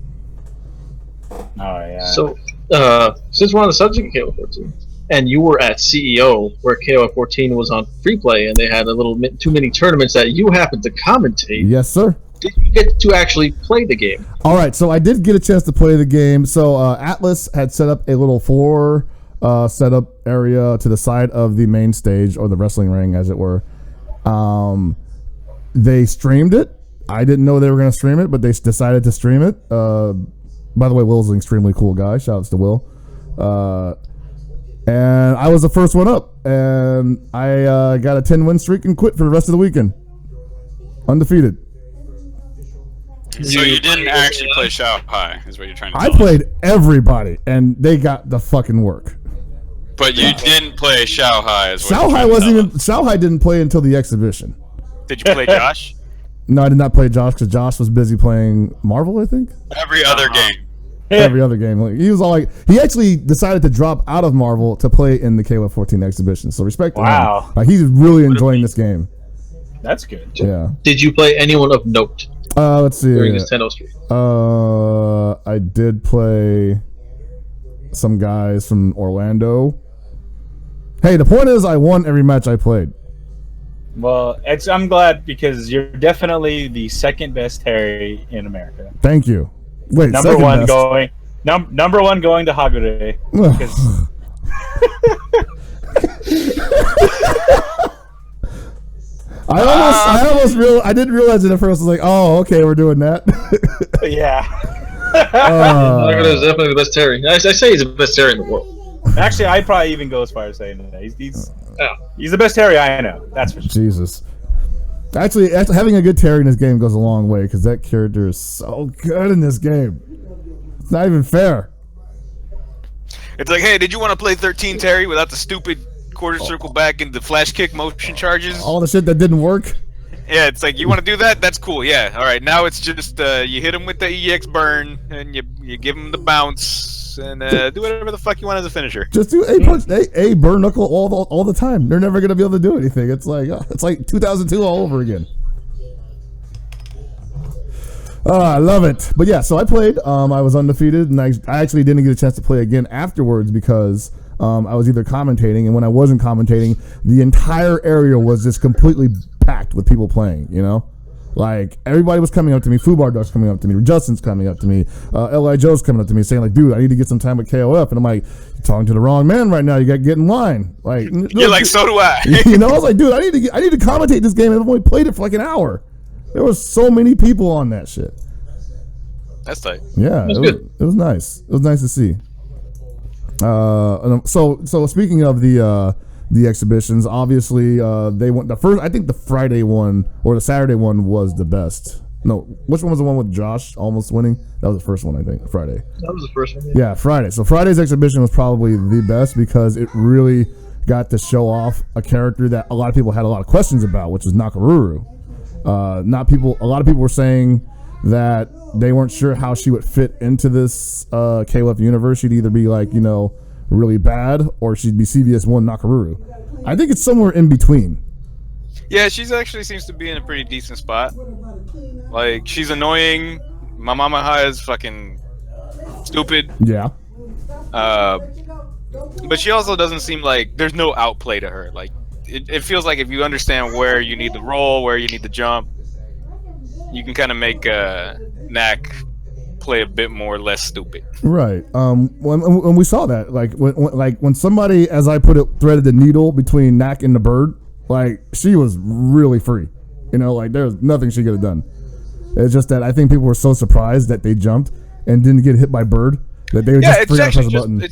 Oh yeah. So since we're on the subject of KOF 14, and you were at CEO where KOF 14 was on free play, and they had a little too many tournaments that you happened to commentate. Yes, sir. Did you get to actually play the game? All right, so I did get a chance to play the game. So Atlas had set up a little floor setup area to the side of the main stage, or the wrestling ring, as it were. They streamed it. I didn't know they were going to stream it, but they decided to stream it. By the way, Will's an extremely cool guy. Shout outs to Will. And I was the first one up, and I got a 10-win streak and quit for the rest of the weekend. Undefeated. So you didn't actually play Shao Hai, is what you're trying to tell I played everybody, and they got the fucking work. But you didn't play Shao Hai, is what Shao Hai wasn't even. Shao Hai didn't play until the exhibition. Did you play Josh? No, I did not play Josh because Josh was busy playing Marvel, I think. Every other game. Every other game. Like, he was all like, he actually decided to drop out of Marvel to play in the KOF 14 exhibition. So respect to him. Like, he's really enjoying this game. That's good. Yeah. Did you play anyone of note? Let's see. During this 10-0 streak. I did play some guys from Orlando. Hey, the point is, I won every match I played. Well, I'm glad because you're definitely the second best Terry in America. Thank you. Wait, number one best. Number one going to Hagure. I didn't realize it at first. I was like, oh, okay, we're doing that. Yeah. Hagure is definitely the best Terry. I say he's the best Terry in the world. Actually, I'd probably even go as far as saying that. He's the best Terry I know. That's for sure. Jesus. Actually, having a good Terry in this game goes a long way because that character is so good in this game. It's not even fair. It's like, hey, did you want to play 13 Terry without the stupid quarter circle back and the flash kick motion charges? All the shit that didn't work? Yeah, it's like, you want to do that? That's cool, yeah. All right, now it's just you hit him with the EX burn, and you give him the bounce, and do whatever the fuck you want as a finisher. Just do a burn knuckle all the time. They're never gonna be able to do anything. It's like 2002 all over again. I love it. But yeah, so I played. I was undefeated, and I actually didn't get a chance to play again afterwards because I was either commentating, and when I wasn't commentating, the entire area was just completely packed with people playing. You know. Like, everybody was coming up to me. Fubar Duck's coming up to me. Justin's coming up to me. L.I. Joe's coming up to me saying, like, dude, I need to get some time with KOF. And I'm like, you're talking to the wrong man right now. You got to get in line. Like, you're like, so do I. You know, I was like, dude, I need to commentate this game. I've only played it for like an hour. There was so many people on that shit. That's tight. Yeah, it was nice. It was nice to see. So speaking of the exhibitions, obviously they went the first. I think the Friday one or the Saturday one was the best. No, which one was the one with Josh almost winning? That was the first one, I think. Friday. That was the first one. Yeah, Friday. So Friday's exhibition was probably the best because it really got to show off a character that a lot of people had a lot of questions about, which is Nakaruru. A lot of people were saying that they weren't sure how she would fit into this KOF universe. She'd either be like, really bad, or she'd be CVS1 Nakaruru. I think it's somewhere in between. Yeah, she's actually seems to be in a pretty decent spot. Like, she's annoying. My mama is fucking stupid. Yeah. But she also doesn't seem like there's no outplay to her. Like, it feels like if you understand where you need to roll, where you need to jump, you can kind of make Nak play a bit more less stupid. Right. When we saw that, when somebody, as I put it, threaded the needle between Nak and the bird, like, she was really free. There's nothing she could have done. It's just that I think people were so surprised that they jumped and didn't get hit by bird that they were just free to press a button.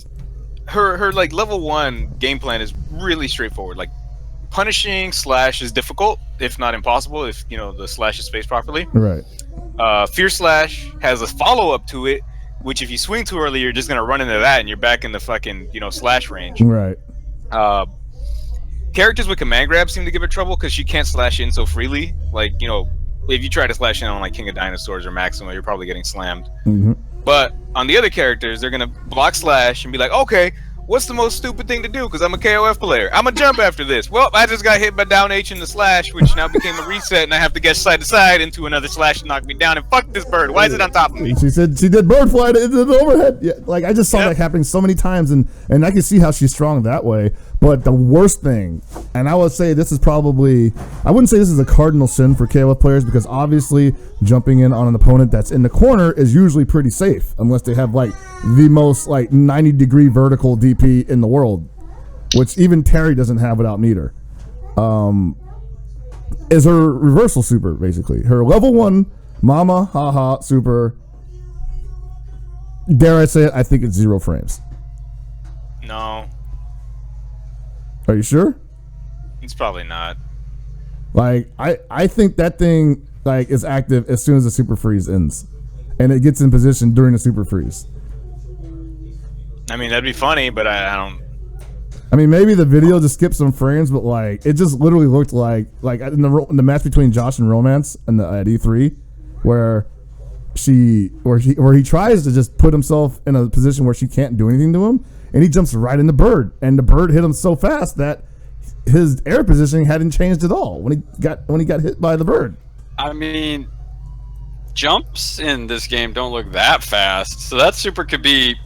Her like level 1 game plan is really straightforward. Like, punishing slash is difficult, if not impossible, if the slash is spaced properly. Right. Fear slash has a follow up to it, which if you swing too early, you're just gonna run into that, and you're back in the fucking slash range. Right. Characters with command grab seem to give her trouble because she can't slash in so freely. Like, if you try to slash in on like King of Dinosaurs or Maxima, you're probably getting slammed. Mm-hmm. But on the other characters, they're gonna block slash and be like, okay, what's the most stupid thing to do? Because I'm a KOF player. I'm gonna jump after this. Well, I just got hit by down H in the slash, which now became a reset, and I have to get side to side into another slash to knock me down. And fuck this bird. Why is it on top of me? She said she did bird fly into the overhead. Yeah, like, I just saw that happening so many times, and I can see how she's strong that way. But the worst thing, and I would say this is probably, I wouldn't say this is a cardinal sin for KOF players, because obviously jumping in on an opponent that's in the corner is usually pretty safe, unless they have like the most 90-degree vertical DP in the world, which even Terry doesn't have without meter. Is her reversal super, basically. Her level 1 Mama Haha super, dare I say it, I think it's 0 frames. No. Are you sure? It's probably not. Like, I think that thing is active as soon as the super freeze ends, and it gets in position during the super freeze. I mean, that'd be funny, but I don't. I mean, maybe the video just skipped some frames, but it just literally looked like in the match between Josh and Romance at E3, where he tries to just put himself in a position where she can't do anything to him, and he jumps right in the bird, and the bird hit him so fast that his air positioning hadn't changed at all when he got hit by the bird. I mean, jumps in this game don't look that fast, so that super could be.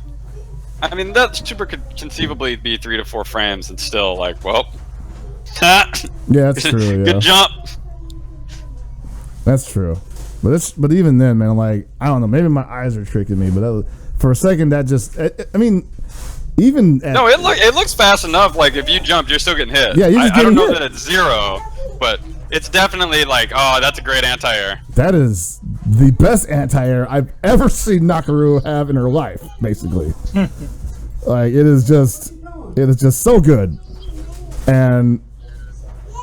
I mean, that super could conceivably be 3 to 4 frames, and still yeah, that's true. Yeah. Good jump. That's true, but even then, man, I don't know. Maybe my eyes are tricking me, but for a second, that just. I mean. Even no, it looks fast enough. Like, if you jump, you're still getting hit. Yeah, I don't know that it's 0, but it's definitely oh, that's a great anti-air. That is the best anti-air I've ever seen Nakaruru have in her life, basically. It is just so good, and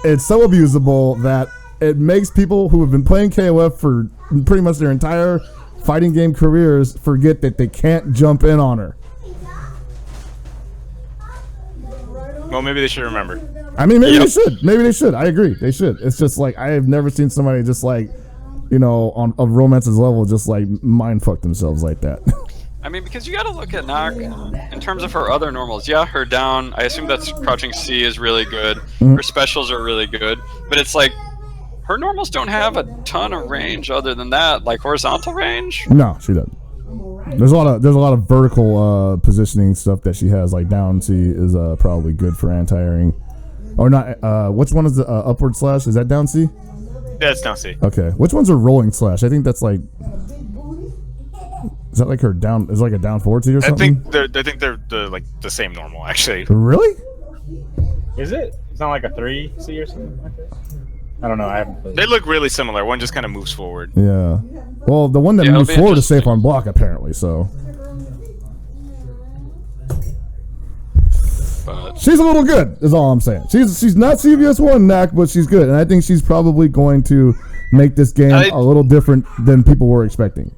it's so abusable that it makes people who have been playing KOF for pretty much their entire fighting game careers forget that they can't jump in on her. Well, maybe they should remember. I mean, maybe they should. Maybe they should. I agree. They should. It's just I have never seen somebody just on a Romance's level just mind fuck themselves like that. I mean, because you got to look at Nak in terms of her other normals. Yeah, her down, I assume that's crouching C is really good. Mm-hmm. Her specials are really good. But it's her normals don't have a ton of range other than that. Horizontal range? No, she doesn't. There's a lot of vertical positioning stuff that she has. Down C is probably good for anti-airing, or not. Which one is the upward slash? Is that down C? Yeah, it's down C. Okay. Which one's a rolling slash? I think that's is that her down? Is a down forward C or something? I think they're the same normal, actually. Really? Is it? It's not a 3C or something like that. I don't know. I haven't played. They look really similar. One just kind of moves forward. Yeah. Well, the one that moves forward is safe on block, apparently. So. But she's a little good, is all I'm saying. She's not CVS 1 knack, but she's good, and I think she's probably going to make this game a little different than people were expecting.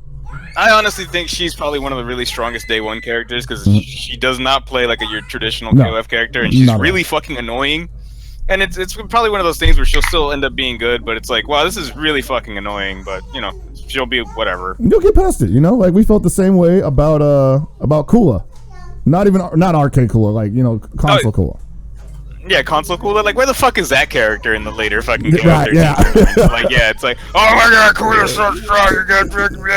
I honestly think she's probably one of the really strongest day one characters because she does not play like your traditional KOF character, and she's really fucking annoying. And it's probably one of those things where she'll still end up being good, but it's like, wow, this is really fucking annoying. But you know, she'll be whatever. You'll get past it, you know. Like we felt the same way about Kula, not arcade Kula, like console Kula. Yeah, console Kula. Like, where the fuck is that character in the later fucking game? Right, yeah. Like, yeah, it's like, oh my god, Kula's so strong.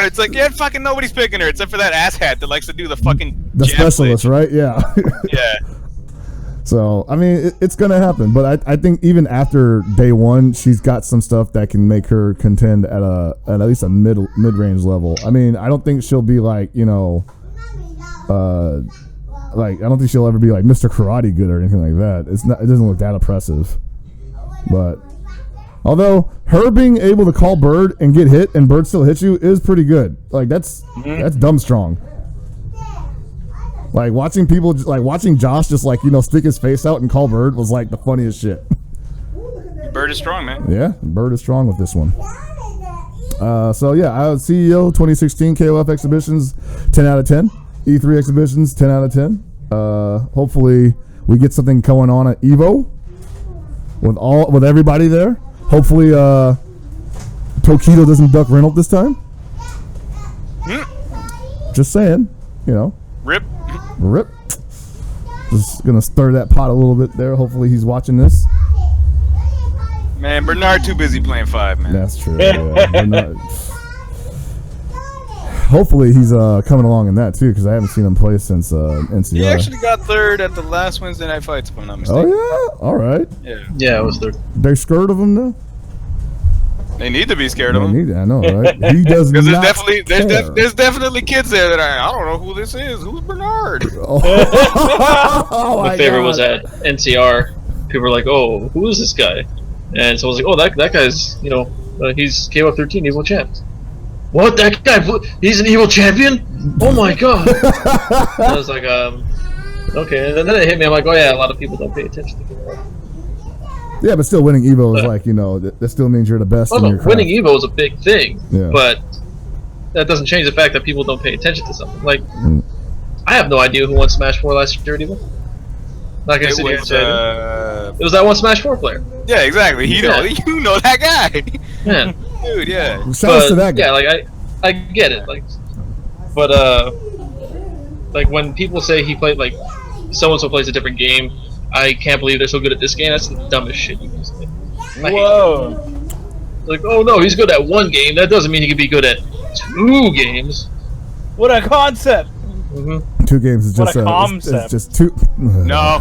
It's like, yeah, fucking nobody's picking her except for that asshat that likes to do the fucking specialist, right? Yeah. Yeah. So, I mean, it's going to happen. But I think even after day one, she's got some stuff that can make her contend at least a mid-range level. I mean, I don't think she'll be like, I don't think she'll ever be like Mr. Karate good or anything like that. It doesn't look that impressive. But although her being able to call Bird and get hit and Bird still hits you is pretty good. Like that's dumb strong. Like watching Josh just stick his face out and call Bird was like the funniest shit. Bird is strong, man. Yeah, Bird is strong with this one. So yeah, CEO 2016 KOF exhibitions 10 out of 10. E3 exhibitions 10 out of 10. Hopefully we get something going on at Evo with everybody there. Hopefully Tokido doesn't duck Reynolds this time. Just saying, Rip. Just gonna stir that pot a little bit there. Hopefully he's watching this. Man, Bernard too busy playing 5, man. That's true. Yeah. Bernard. Hopefully he's coming along in that too, because I haven't seen him play since NCR. He actually got 3rd at the last Wednesday Night Fights, if I'm not mistaken. Oh yeah, all right. Yeah, I was 3rd. They're scared of him now. They need to be scared of him. I know, right? He does not there's definitely kids there that I don't know who this is. Who's Bernard? My favorite was at NCR. People were like, "Oh, who is this guy?" And so I was like, "Oh, that guy's he's KOF 13 Evil Champ." What? That guy? He's an evil champion? Oh my god! I was like, okay. And then it hit me. I'm like, oh yeah, a lot of people don't pay attention to KOF. Yeah, but still winning Evo is that still means you're the best. Oh no, winning Evo is a big thing. Yeah. But that doesn't change the fact that people don't pay attention to something. Like, I have no idea who won Smash 4 last year at Evo. Not gonna sit here and say it was that one Smash 4 player. Yeah, exactly. You know that guy. Yeah. Dude, yeah. Shout out to that guy. Yeah, like I get it, but like when people say he played like so and so plays a different game, I can't believe they're so good at this game. That's the dumbest shit you can say. Whoa. Like, oh no, he's good at one game. That doesn't mean he can be good at 2 games. What a concept! 2 games is just concept. It's just 2. No.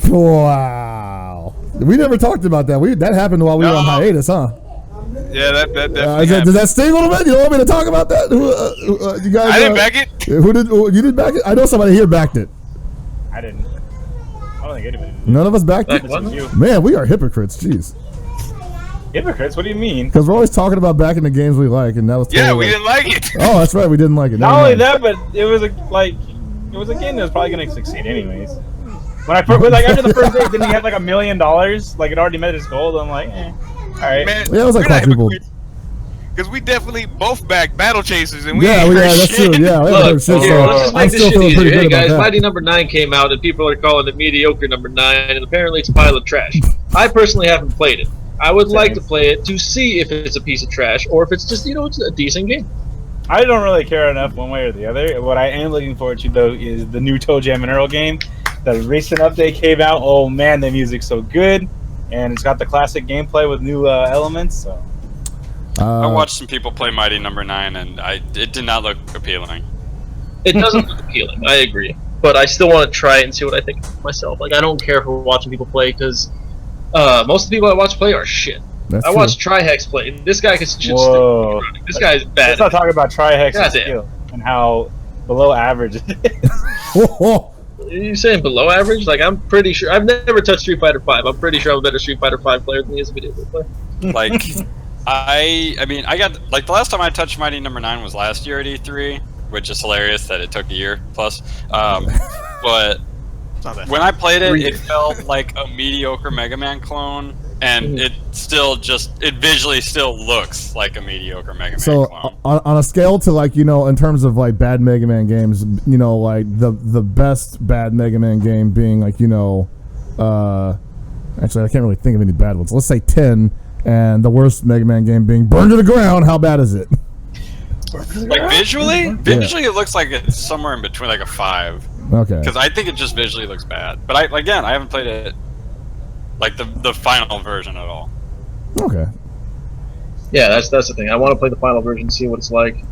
Wow. We never talked about that. That happened while we were on hiatus, huh? Yeah, that definitely does that sting a little bit? You don't want me to talk about that? You guys, I didn't back it. Who did? You didn't back it? I know somebody here backed it. I didn't. I don't think anybody did. None of us backed it? What? Man, we are hypocrites. Jeez. Hypocrites? What do you mean? Because we're always talking about backing the games we like, and that was we didn't like it. Oh, that's right. We didn't like it. Not only that, but it was a game that was probably going to succeed anyways. When after the first day, didn't he have like $1 million? Like it already met his goal. I'm like, all right. Man, yeah, it was like quadruple. Because we definitely both backed Battle Chasers, and we that's true. Yeah, let's just make this shit easier. Hey guys, Mighty Number 9 came out, and people are calling it mediocre Number 9, and apparently it's a pile of trash. I personally haven't played it. I would like to play it to see if it's a piece of trash or if it's just it's a decent game. I don't really care enough one way or the other. What I am looking forward to though is the new Toe Jam and Earl game. The recent update came out. Oh man, the music's so good, and it's got the classic gameplay with new elements. So. I watched some people play Mighty Number 9, and it did not look appealing. It doesn't look appealing. I agree, but I still want to try it and see what I think myself. Like I don't care for watching people play because most of the people I watch play are shit. I watched Trihex play. This guy can just running. This guy is bad. Let's not talk about Trihex's skill and how below average it is. you saying below average? Like, I'm pretty sure I've never touched Street Fighter V. I'm pretty sure I'm a better Street Fighter V player than he is a video game player. Like, I mean, I got like the last time I touched Mighty Number 9 was last year at E3, which is hilarious that it took a year plus. But when I played it, it felt like a mediocre Mega Man clone, and it visually still looks like a mediocre Mega Man clone. So on a scale to like, you know, in terms of like bad Mega Man games, you know, like the best bad Mega Man game being like, you know, actually I can't really think of any bad ones. Let's say 10, and the worst Mega Man game being Burned to the Ground. How bad is it? Like visually, it looks like it's somewhere in between, like a 5. Okay. Because I think it just visually looks bad. But I haven't played it, like the final version at all. Okay. Yeah, that's the thing. I want to play the final version, see what it's like,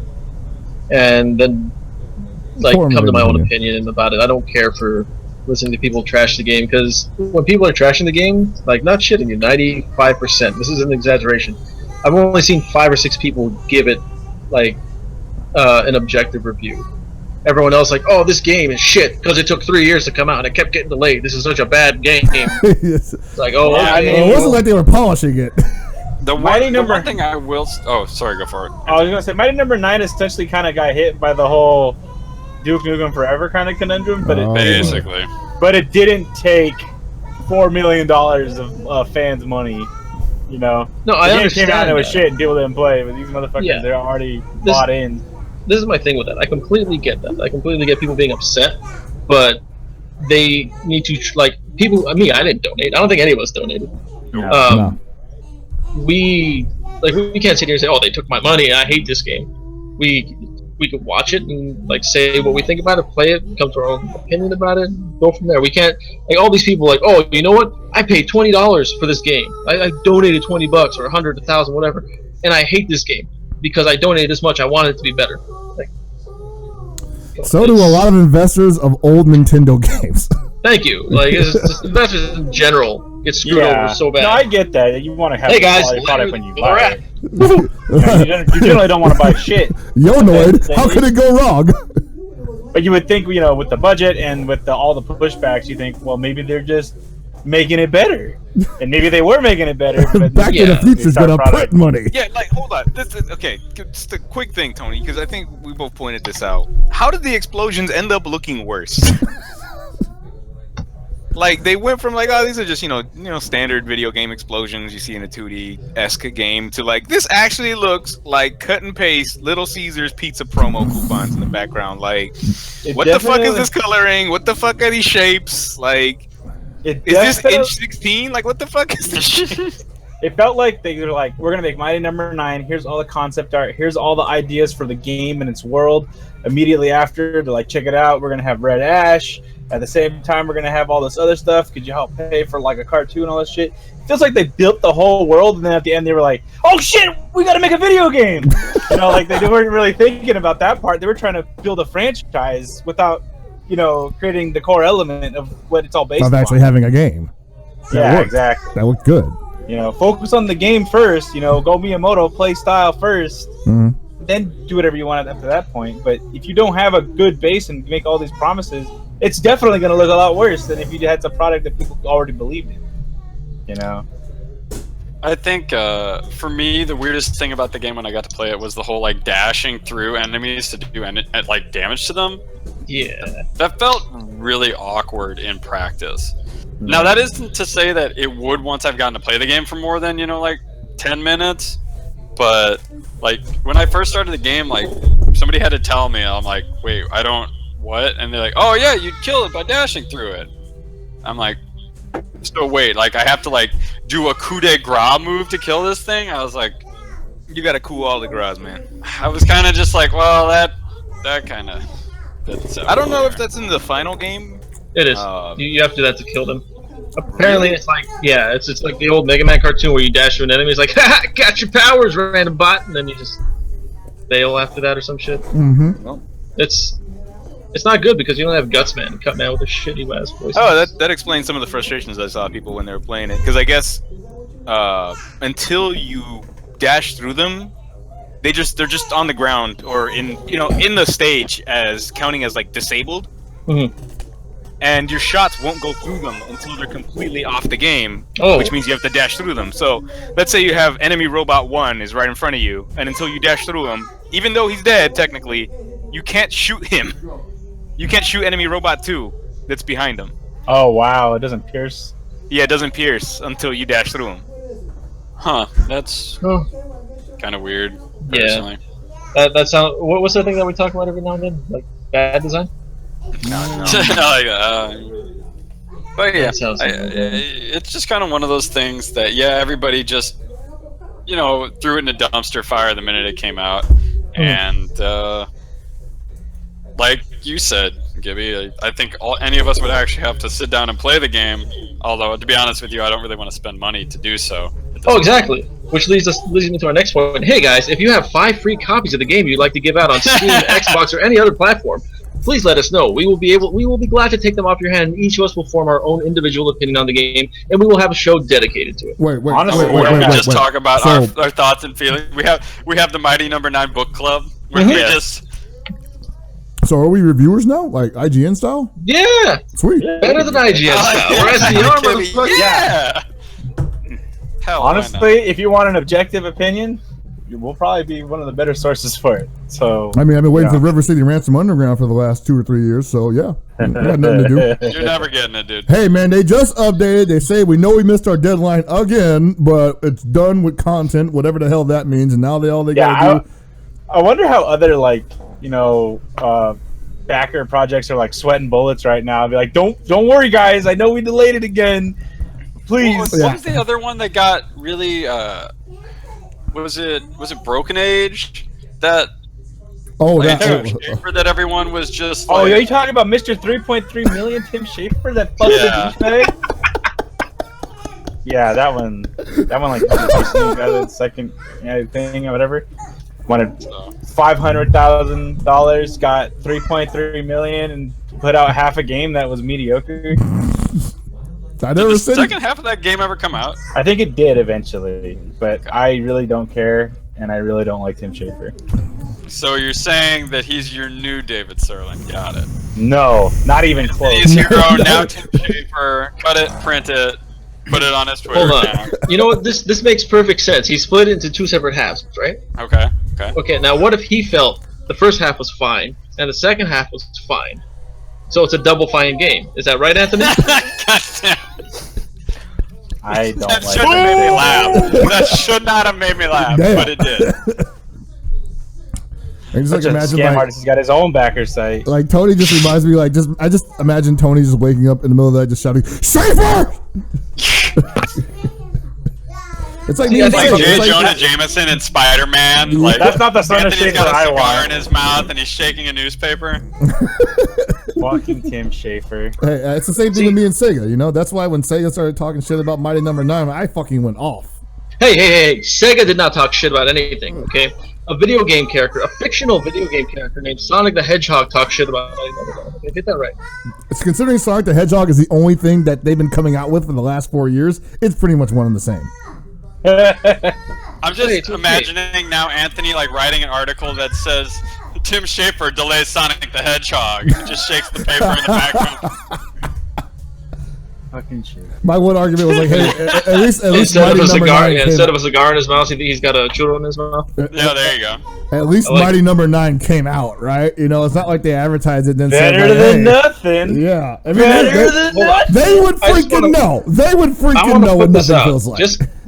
and then like come to my own opinion about it. I don't care for listening to people trash the game, because when people are trashing the game, like, not shitting you, 95%. This is an exaggeration. I've only seen 5 or 6 people give it like an objective review. Everyone else like, oh, this game is shit because it took 3 years to come out and it kept getting delayed. This is such a bad game. It's like, oh, yeah, it wasn't like they were polishing it. The one thing I will. Oh, sorry, go for it. I was gonna say, Mighty Number 9 essentially kind of got hit by the whole Duke Nukem Forever kind of conundrum, but it didn't take $4 million of fans' money. You know, no, I understand. Came out and it was shit, and people didn't play. But these motherfuckers, they're already bought in. This is my thing with that. I completely get that. I completely get people being upset, but they need to like people. I mean, I didn't donate. I don't think any of us donated. No. We can't sit here and say, "Oh, they took my money. I hate this game." We could watch it and like say what we think about it, play it, come to our own opinion about it, go from there. We can't like all these people like, oh, you know what? I paid $20 for this game. I donated $20 or $100, $1,000, whatever, and I hate this game because I donated this much. I wanted it to be better. Like, so do a lot of investors of old Nintendo games. Thank you. Like, it's just investors in general get screwed over so bad. No, I get that. You want to have a quality product when you buy it. You generally don't want to buy shit. Yonoid, how could it go wrong? But you would think, you know, with the budget and with all the pushbacks, you think, well, maybe they're just making it better. And maybe they were making it better. But Back to the Future's gonna print money. Yeah, like, hold on. This is, okay, just a quick thing, Tony, because I think we both pointed this out. How did the explosions end up looking worse? Like, they went from like, oh, these are just, you know, standard video game explosions you see in a 2D-esque game to like, this actually looks like cut and paste Little Caesars pizza promo coupons in the background. Like, what the fuck is this coloring? What the fuck are these shapes? Like, is this inch 16? Like, what the fuck is this shit? It felt like they were like, we're going to make Mighty Number 9. Here's all the concept art. Here's all the ideas for the game and its world. Immediately after, to like, check it out, we're going to have Red Ash. At the same time, we're going to have all this other stuff. Could you help pay for like a cartoon and all this shit? It feels like they built the whole world, and then at the end they were like, oh shit, we got to make a video game. You know, like they weren't really thinking about that part. They were trying to build a franchise without, you know, creating the core element of what it's all based on. Of actually having a game. Yeah, exactly. That looked good. You know, focus on the game first. You know, go Miyamoto, play style first. Mm-hmm. Then do whatever you want up to that point. But if you don't have a good base and make all these promises, it's definitely going to look a lot worse than if you had a product that people already believed in. You know? I think, for me, the weirdest thing about the game when I got to play it was the whole, like, dashing through enemies to do, like, damage to them. Yeah. That felt really awkward in practice. Now, that isn't to say that it would once I've gotten to play the game for more than, you know, like, 10 minutes. But, like, when I first started the game, like, somebody had to tell me, I'm like, wait, I don't... What? And they're like, oh yeah, you'd kill it by dashing through it. I'm like, so wait, like I have to like do a coup de grace move to kill this thing? I was like, you gotta coup all the grace, man. I was kind of just like, well, that kind of. I don't know if that's in the final game. It is. You have to do that to kill them. Apparently, it's like, yeah, it's like the old Mega Man cartoon where you dash through an enemy. It's like, haha, got your powers, random bot, and then you just fail after that or some shit. Mm-hmm. Well, it's not good because you don't have Gutsman, Cutman with a shitty ass voice. Oh, that explains some of the frustrations I saw people when they were playing it. Because I guess until you dash through them, they're just on the ground or in the stage as counting as like disabled. Mm-hmm. and your shots won't go through them until they're completely off the game, Oh. which means you have to dash through them. So let's say you have enemy robot 1 is right in front of you, and until you dash through him, even though he's dead technically, you can't shoot him. You can't shoot enemy robot 2 that's behind him. Oh wow, it doesn't pierce. Yeah, it doesn't pierce until you dash through him. Huh? That's kind of weird. Personally. That sounds. What's the thing that we talk about every now and then? Like bad design. But yeah, That sounds it's just kind of one of those things that everybody just threw it in a dumpster fire the minute it came out, and like you said, Gibby, I think any of us would actually have to sit down and play the game. Although, to be honest with you, I don't really want to spend money to do so. Oh, exactly. Which leads me to our next point. Hey guys, if you have 5 free copies of the game you'd like to give out on Steam, Xbox, or any other platform, please let us know. We will be glad to take them off your hand, and each of us will form our own individual opinion on the game, and we will have a show dedicated to it. Wait, Honestly, We're wait. just talk about our thoughts and feelings. We have the Mighty No. 9 book club where we just. So are we reviewers now, like IGN style? Yeah, Sweet. better than IGN style. We're SDR, motherfucker. Yeah. Hell, Honestly, if you want an objective opinion, we'll probably be one of the better sources for it. So I mean, I've been waiting for River City Ransom Underground for the last 2 or 3 years, so yeah, I got nothing to do. You're never getting it, dude. Hey man, they just updated. They say we know we missed our deadline again, but it's done with content, whatever the hell that means. And now they gotta do. I wonder how other backer projects are like sweating bullets right now. I'd be like, don't worry, guys. I know we delayed it again. Please. What was the other one that got really? Was it Broken Age? That. Oh, Tim Schafer that everyone was just. Oh, are you talking about Mr. 3.3 million Tim Schafer? That fucking douchebag? Yeah, that one like got a second thing or whatever. Wanted $500,000, got 3.3 million, and put out half a game that was mediocre. Did the second half of that game ever come out? I think it did eventually, but I really don't care, and I really don't like Tim Schafer. So you're saying that he's your new David Serling? Got it. No, not even close. He's hero now. Tim Schafer, cut it, print it, put it on his Twitter. Hold on. You know what? This makes perfect sense. He split it into 2 separate halves, right? Okay. Okay. Now, what if he felt the first half was fine and the second half was fine? So it's a double fine game. Is that right, Anthony? I don't that like should have made me laugh. That should not have made me laugh, but it did. I just Such a imagine scam artist. He's got his own backer site. Like Tony just reminds me, I just imagine Tony just waking up in the middle of the night, just shouting, "Schafer!" It's like me and J. Sega. Jonah Jameson in Spider-Man. Like, that's not the son of Anthony's Schafer got a I cigar want. in his mouth and he's shaking a newspaper. Fucking Tim Schafer. Hey, it's the same thing with me and Sega. You know, that's why when Sega started talking shit about Mighty No. 9, I fucking went off. Hey! Sega did not talk shit about anything. Okay, a video game character, a fictional video game character named Sonic the Hedgehog, talked shit about Mighty No. 9. Okay, get that right. It's considering Sonic the Hedgehog is the only thing that they've been coming out with for the last 4 years. It's pretty much one and the same. I'm just imagining now Anthony like writing an article that says Tim Schafer delays Sonic the Hedgehog. He just shakes the paper in the background. Fucking shit. My one argument was like, hey, at least Instead Mighty of a No. cigar, 9 instead of a cigar in his mouth, you think he's got a churro in his mouth? Yeah, there you go. At least like Mighty No. 9 came out, right? You know, it's not like they advertised it and then Better said, like, than hey. nothing. Yeah, I mean, Better than nothing. they would freaking know. They would freaking know what nothing feels like.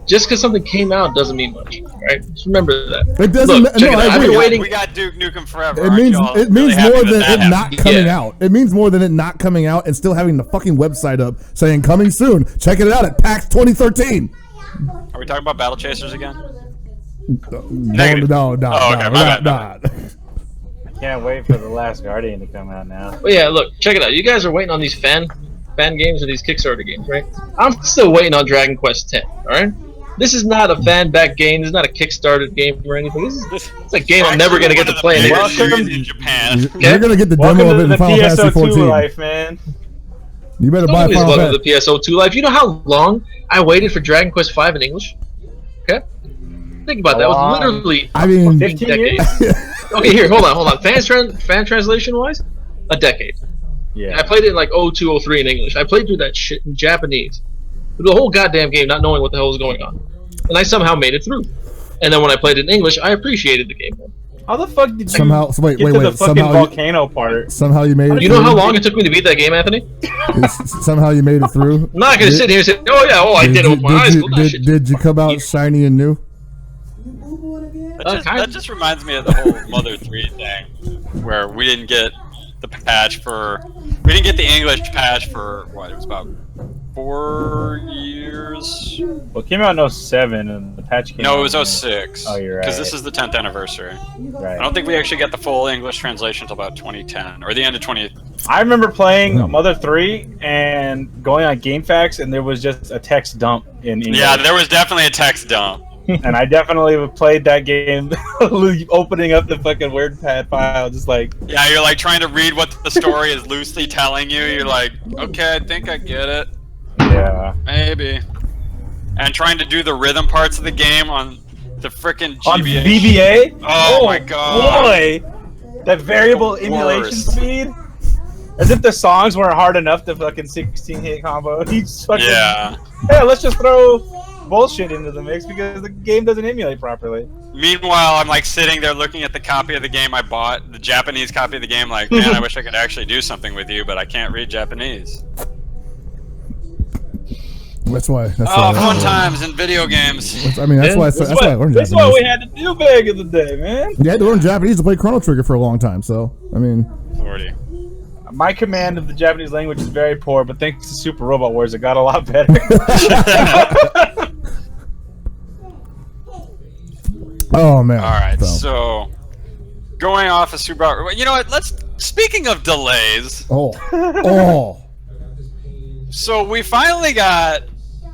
Just because something came out doesn't mean much, right? Just remember that. It doesn't. Look, check it out. I've been waiting. We got Duke Nukem Forever. It means really more than it not happened? coming out. It means more than it not coming out and still having the fucking website up saying coming soon. Check it out at PAX 2013. Are we talking about Battle Chasers again? No. Oh, okay, my bad. I can't wait for the Last Guardian to come out now. But yeah, look, check it out. You guys are waiting on these fan games or these Kickstarter games, right? I'm still waiting on Dragon Quest X. All right. This is not a fan-backed game. This is not a Kickstarter game or anything. It's a game I'm never going to get to play in Japan. You're going to get the demo of it in Final Fantasy 14. Life, man. You better buy Final Fantasy. Welcome to the PSO2 life. You know how long I waited for Dragon Quest V in English? Okay? Think about that. It was literally 15 years? Okay, here, hold on. Fan translation-wise, a decade. Yeah. I played it in like 02, 03 in English. I played through that shit in Japanese. Through the whole goddamn game, not knowing what the hell was going on. And I somehow made it through. And then when I played it in English, I appreciated the game more. How the fuck did you somehow get to the fucking volcano part? Somehow you made it. You know how long it took me to beat that game, Anthony? Somehow you made it through. I'm not gonna sit here and say, "Oh yeah, I did it with my eyes closed." Did you come out shiny and new? That just reminds me of the whole Mother 3 thing, where we didn't get the English patch for what? It was about 4 years. Well, it came out in 07 and the patch came out. No, it was 06. Oh, you're right. Because this is the 10th anniversary. Right. I don't think we actually got the full English translation until about 2010 or the end of 20. I remember playing Mother 3 and going on GameFAQs, and there was just a text dump in English. Yeah, there was definitely a text dump. And I definitely played that game, opening up the fucking WordPad file, just like... Yeah, you're like trying to read what the story is loosely telling you. You're like, okay, I think I get it. Yeah. Maybe. And trying to do the rhythm parts of the game on the frickin' GBA. On VBA? Oh my god. Boy! That variable emulation speed? As if the songs weren't hard enough to fucking 16-hit combo. He's fucking... Yeah. Hey, let's just throw bullshit into the mix because the game doesn't emulate properly. Meanwhile, I'm like sitting there looking at the copy of the game I bought, the Japanese copy of the game, like, man, I wish I could actually do something with you, but I can't read Japanese. That's why. Fun times in video games. I mean, that's why I learned Japanese. That's what we had to do back in the day, man. You had to learn Japanese to play Chrono Trigger for a long time, so, I mean... 40. My command of the Japanese language is very poor, but thanks to Super Robot Wars, it got a lot better. Oh, man. Alright, so... Going off of Super... You know what, speaking of delays... Oh. So we finally got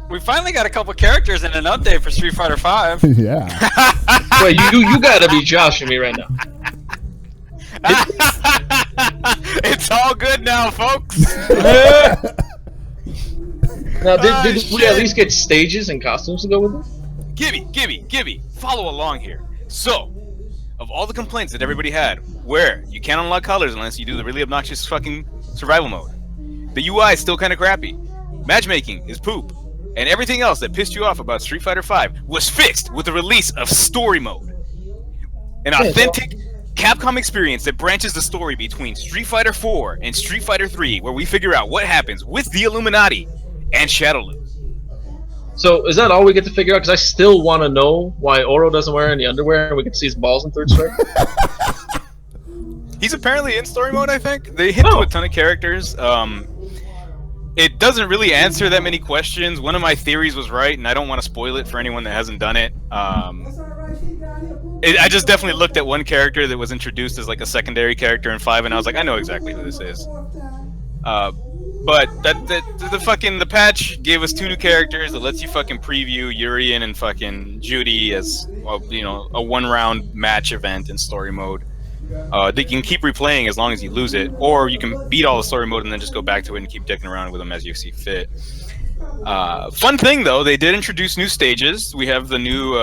a couple characters in an update for Street Fighter V. Yeah. Wait, you gotta be joshing me right now. It's all good now, folks. Now, did we at least get stages and costumes to go with it? Gibby, follow along here. So, of all the complaints that everybody had, where you can't unlock colors unless you do the really obnoxious fucking survival mode. The UI is still kind of crappy. Matchmaking is poop. And everything else that pissed you off about Street Fighter V was fixed with the release of Story Mode. An authentic Capcom experience that branches the story between Street Fighter IV and Street Fighter III, where we figure out what happens with the Illuminati and Shadowloo. So, is that all we get to figure out? Because I still want to know why Oro doesn't wear any underwear and we can see his balls in Third Strike. He's apparently in story mode, I think. They hit to a ton of characters. It doesn't really answer that many questions. One of my theories was right, and I don't want to spoil it for anyone that hasn't done it. I just definitely looked at one character that was introduced as like a secondary character in 5, and I was like, I know exactly who this is. But the patch gave us 2 new characters that lets you fucking preview Urien and fucking Judy as, well, you know, a 1-round match event in story mode. That you can keep replaying as long as you lose it, or you can beat all the story mode and then just go back to it and keep dicking around with them as you see fit. Fun thing though, they did introduce new stages. We have the new,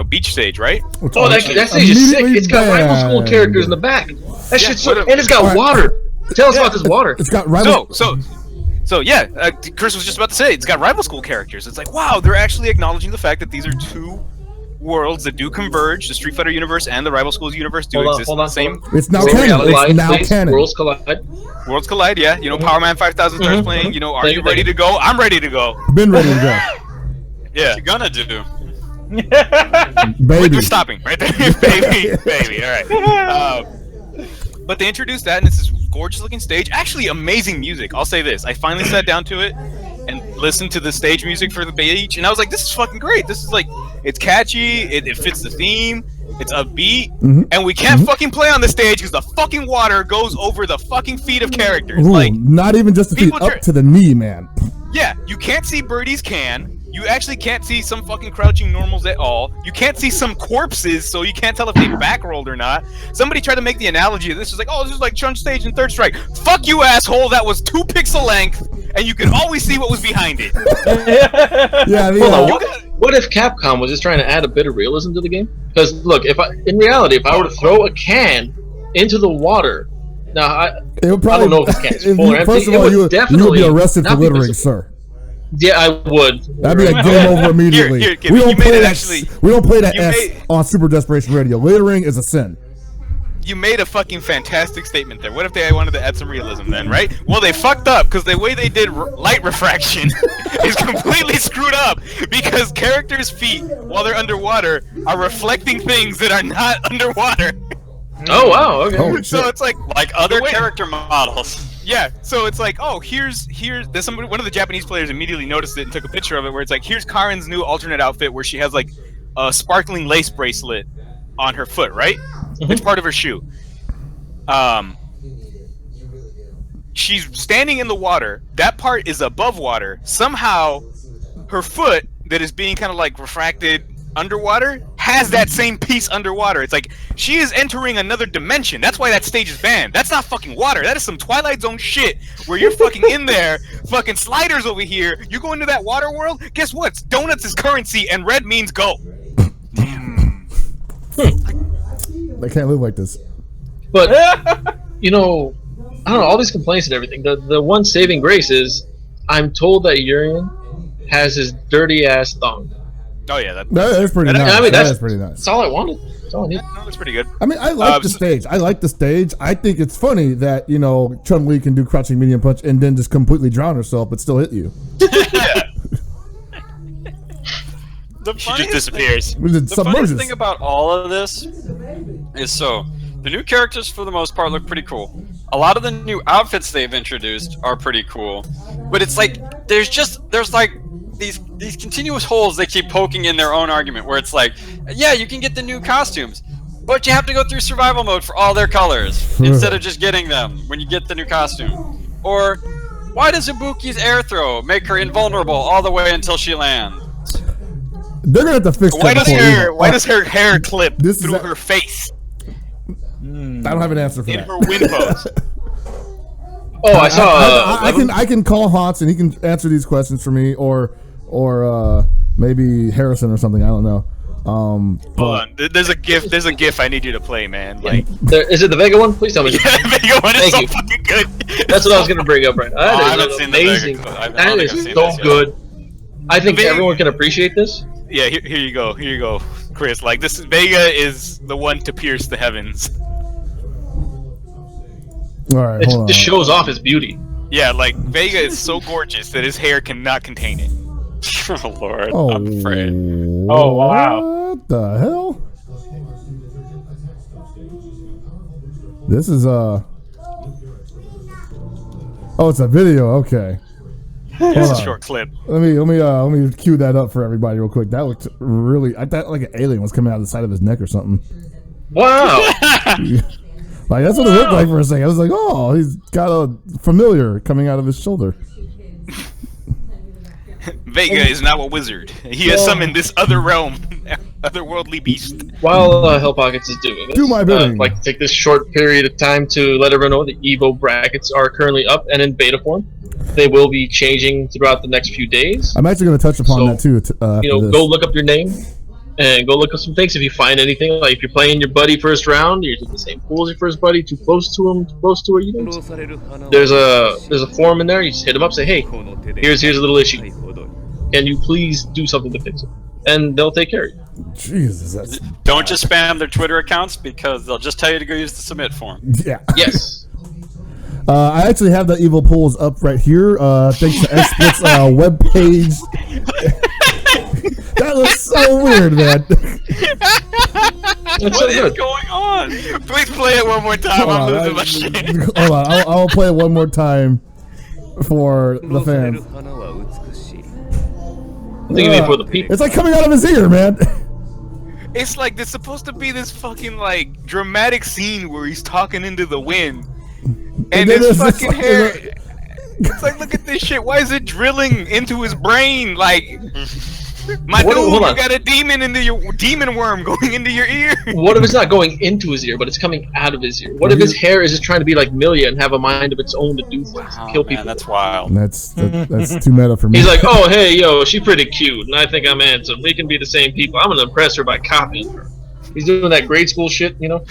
beach stage, right? Oh, that stage is sick. It's got rival school characters in the back. That shit's so, and it's got water. Tell us about this water. It's got rival. So yeah, Chris was just about to say it's got rival school characters. It's like, wow, they're actually acknowledging the fact that these are 2 worlds that do converge. The Street Fighter universe and the rival schools universe do exist in the same. It's now canon. It's now canon. Worlds collide. Worlds collide. Yeah, you know, Power Man 5000 starts playing. You know, are you ready to go? I'm ready to go. Been ready to go. Yeah, what you gonna do? Baby. We're stopping right there, baby. All right. But they introduced that, and it's this gorgeous-looking stage. Actually, amazing music. I'll say this: I finally sat down to it and listened to the stage music for the beach, and I was like, "This is fucking great. This is like, it's catchy. It fits the theme. It's upbeat, and we can't fucking play on the stage because the fucking water goes over the fucking feet of characters. Ooh, like, not even just the feet, up to the knee, man. Yeah, you can't see Birdie's can. You actually can't see some fucking crouching normals at all. You can't see some corpses, so you can't tell if they backrolled or not. Somebody tried to make the analogy of this. Is like, oh, this is like Chun Stage in Third Strike. Fuck you, asshole. That was 2 pixel length, and you could always see what was behind it. Yeah. What if Capcom was just trying to add a bit of realism to the game? Because look, in reality, if I were to throw a can into the water, I It would probably, I don't know if it's cans if full or you, empty. first of It all, would you would definitely be arrested for not be littering, visible. sir. Yeah, I would. That'd be a game over immediately. Here, we don't you made play it that. actually- We don't play that you S made- on Super Desperation Radio. Littering is a sin. You made a fucking fantastic statement there. What if they wanted to add some realism then, right? Well, they fucked up because the way they did light refraction is completely screwed up because characters' feet, while they're underwater, are reflecting things that are not underwater. Oh wow, okay. Holy So shit. it's like other the way- character models. Yeah, so it's like, oh, here's there's somebody, one of the Japanese players immediately noticed it and took a picture of it where it's like, here's Karin's new alternate outfit where she has like a sparkling lace bracelet on her foot, right? It's part of her shoe. She's standing in the water. That part is above water. Somehow, her foot that is being kind of like refracted underwater has that same piece underwater. It's like she is entering another dimension. That's why that stage is banned. That's not fucking water. That is some Twilight Zone shit where you're fucking in there, fucking sliders over here. You go into that water world. Guess what? Donuts is currency and red means go. They can't live like this. But you know, I don't know, all these complaints and everything. The one saving grace is I'm told that Urian has his dirty ass thong. Oh yeah, That's pretty nice. I mean, That's pretty nice. That's all I wanted. That's all I needed. No, that's pretty good. I mean, I like the stage. I like the stage. I think it's funny that, you know, Chun-Li can do crouching medium punch and then just completely drown herself but still hit you. She just disappears. It The funniest submerges. thing about all of this is the new characters for the most part look pretty cool. A lot of the new outfits they've introduced are pretty cool, but it's like there's like these continuous holes they keep poking in their own argument where it's like, yeah, you can get the new costumes, but you have to go through survival mode for all their colors instead of just getting them when you get the new costume. Or why does Ibuki's air throw make her invulnerable all the way until she lands? They're gonna have to fix Why that. why does her hair clip This is through a- her face I don't have an answer for in that. her wind pose? Oh, I saw. I can call Hans and he can answer these questions for me, or maybe Harrison or something. I don't know. Hold on, there's a gif I need you to play, man. Like, Is it the Vega one? Please tell me. yeah, the Vega one is Thank so you. fucking good. That's what I was gonna bring up right now. I That haven't is seen the Vega amazing. clip. I don't That think is I've seen so this yet. good. I think Vega- everyone can appreciate this. Yeah, here you go, Chris. Like, this Vega is the one to pierce the heavens. All right, It hold on. just shows off his beauty. Yeah, like Vega is so gorgeous that his hair cannot contain it. Oh Lord, Oh, I'm afraid. Oh, wow. What the hell? This is Oh, it's a video. Okay. It's Hold a on. short clip. Let me cue that up for everybody real quick. That looked really. I thought like an alien was coming out of the side of his neck or something. Wow. Like that's what it looked like for a second. I was like, oh, he's got a familiar coming out of his shoulder. Vega is now a wizard. He has summoned this other realm, otherworldly beast. While Hell Pockets is doing this, Do my bidding. I'd like to take this short period of time to let everyone know the Evo brackets are currently up and in beta form. They will be changing throughout the next few days. I'm actually going to touch upon So, that too. After You know, this. go look up your name and go look up some things if you find anything. Like if you're playing your buddy first round, you're in the same pool as your first buddy, too close to him, too close to her. You know, there's a form in there. You just hit them up, say, hey, here's a little issue. Can you please do something to fix it? And they'll take care of you. Jesus, that's Don't just spam their Twitter accounts because they'll just tell you to go use the submit form. yeah. Yes. I actually have the evil polls up right here. Thanks to Esports webpage. That looks so weird, man. It's What so is good. going on? Please play it one more time. I'm losing my shit. Hold on, I'll play it one more time for the fans. I'm thinking for the people. It's like coming out of his ear, man. It's like there's supposed to be this fucking like dramatic scene where he's talking into the wind, and then his there's this fucking fucking- hair. It's like, look at this shit. Why is it drilling into his brain? Like, my dude, Hold you on. got a demon worm going into your ear. What if it's not going into his ear, but it's coming out of his ear? What if his hair is just trying to be like Milia and have a mind of its own to do things, Oh, kill man, people? that's wild. That's too meta for me. He's like, oh, hey, yo, she's pretty cute, and I think I'm handsome. We can be the same people. I'm gonna impress her by copying her. He's doing that grade school shit, you know?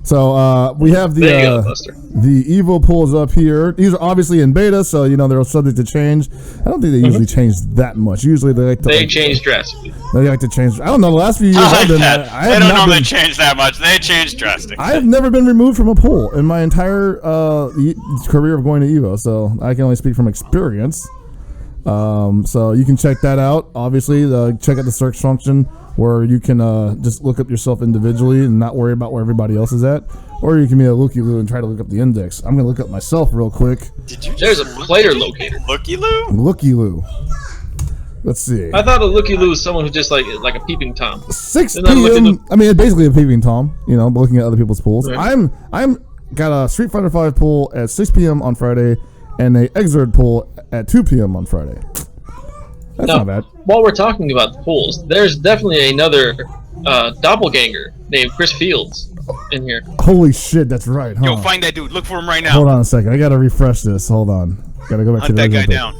So we have the Evo pools up here. These are obviously in beta, so they're subject to change. I don't think they usually change that much. Usually they like to change drastically. They like to change. I don't know. The last few years they don't normally change that much. They change drastically. I have never been removed from a pool in my entire career of going to Evo, so I can only speak from experience. So you can check that out. Obviously, check out the search function where you can just look up yourself individually and not worry about where everybody else is at. Or you can be a looky-loo and try to look up the index. I'm going to look up myself real quick. There's a player locator. Looky-loo? Looky-loo. Let's see. I thought a looky-loo is someone who just like a peeping Tom. 6 p.m. I mean, basically a peeping Tom, looking at other people's pools. Right. I'm got a Street Fighter V pool at 6 p.m. on Friday and a Xrd pool at 2 p.m. on Friday. That's not bad. While we're talking about the pools, there's definitely another doppelganger named Chris Fields in here. Holy shit, that's right, huh? Yo, find that dude. Look for him right now. Hold on a second. I gotta refresh this. Hold on. Gotta go back to the that guy down.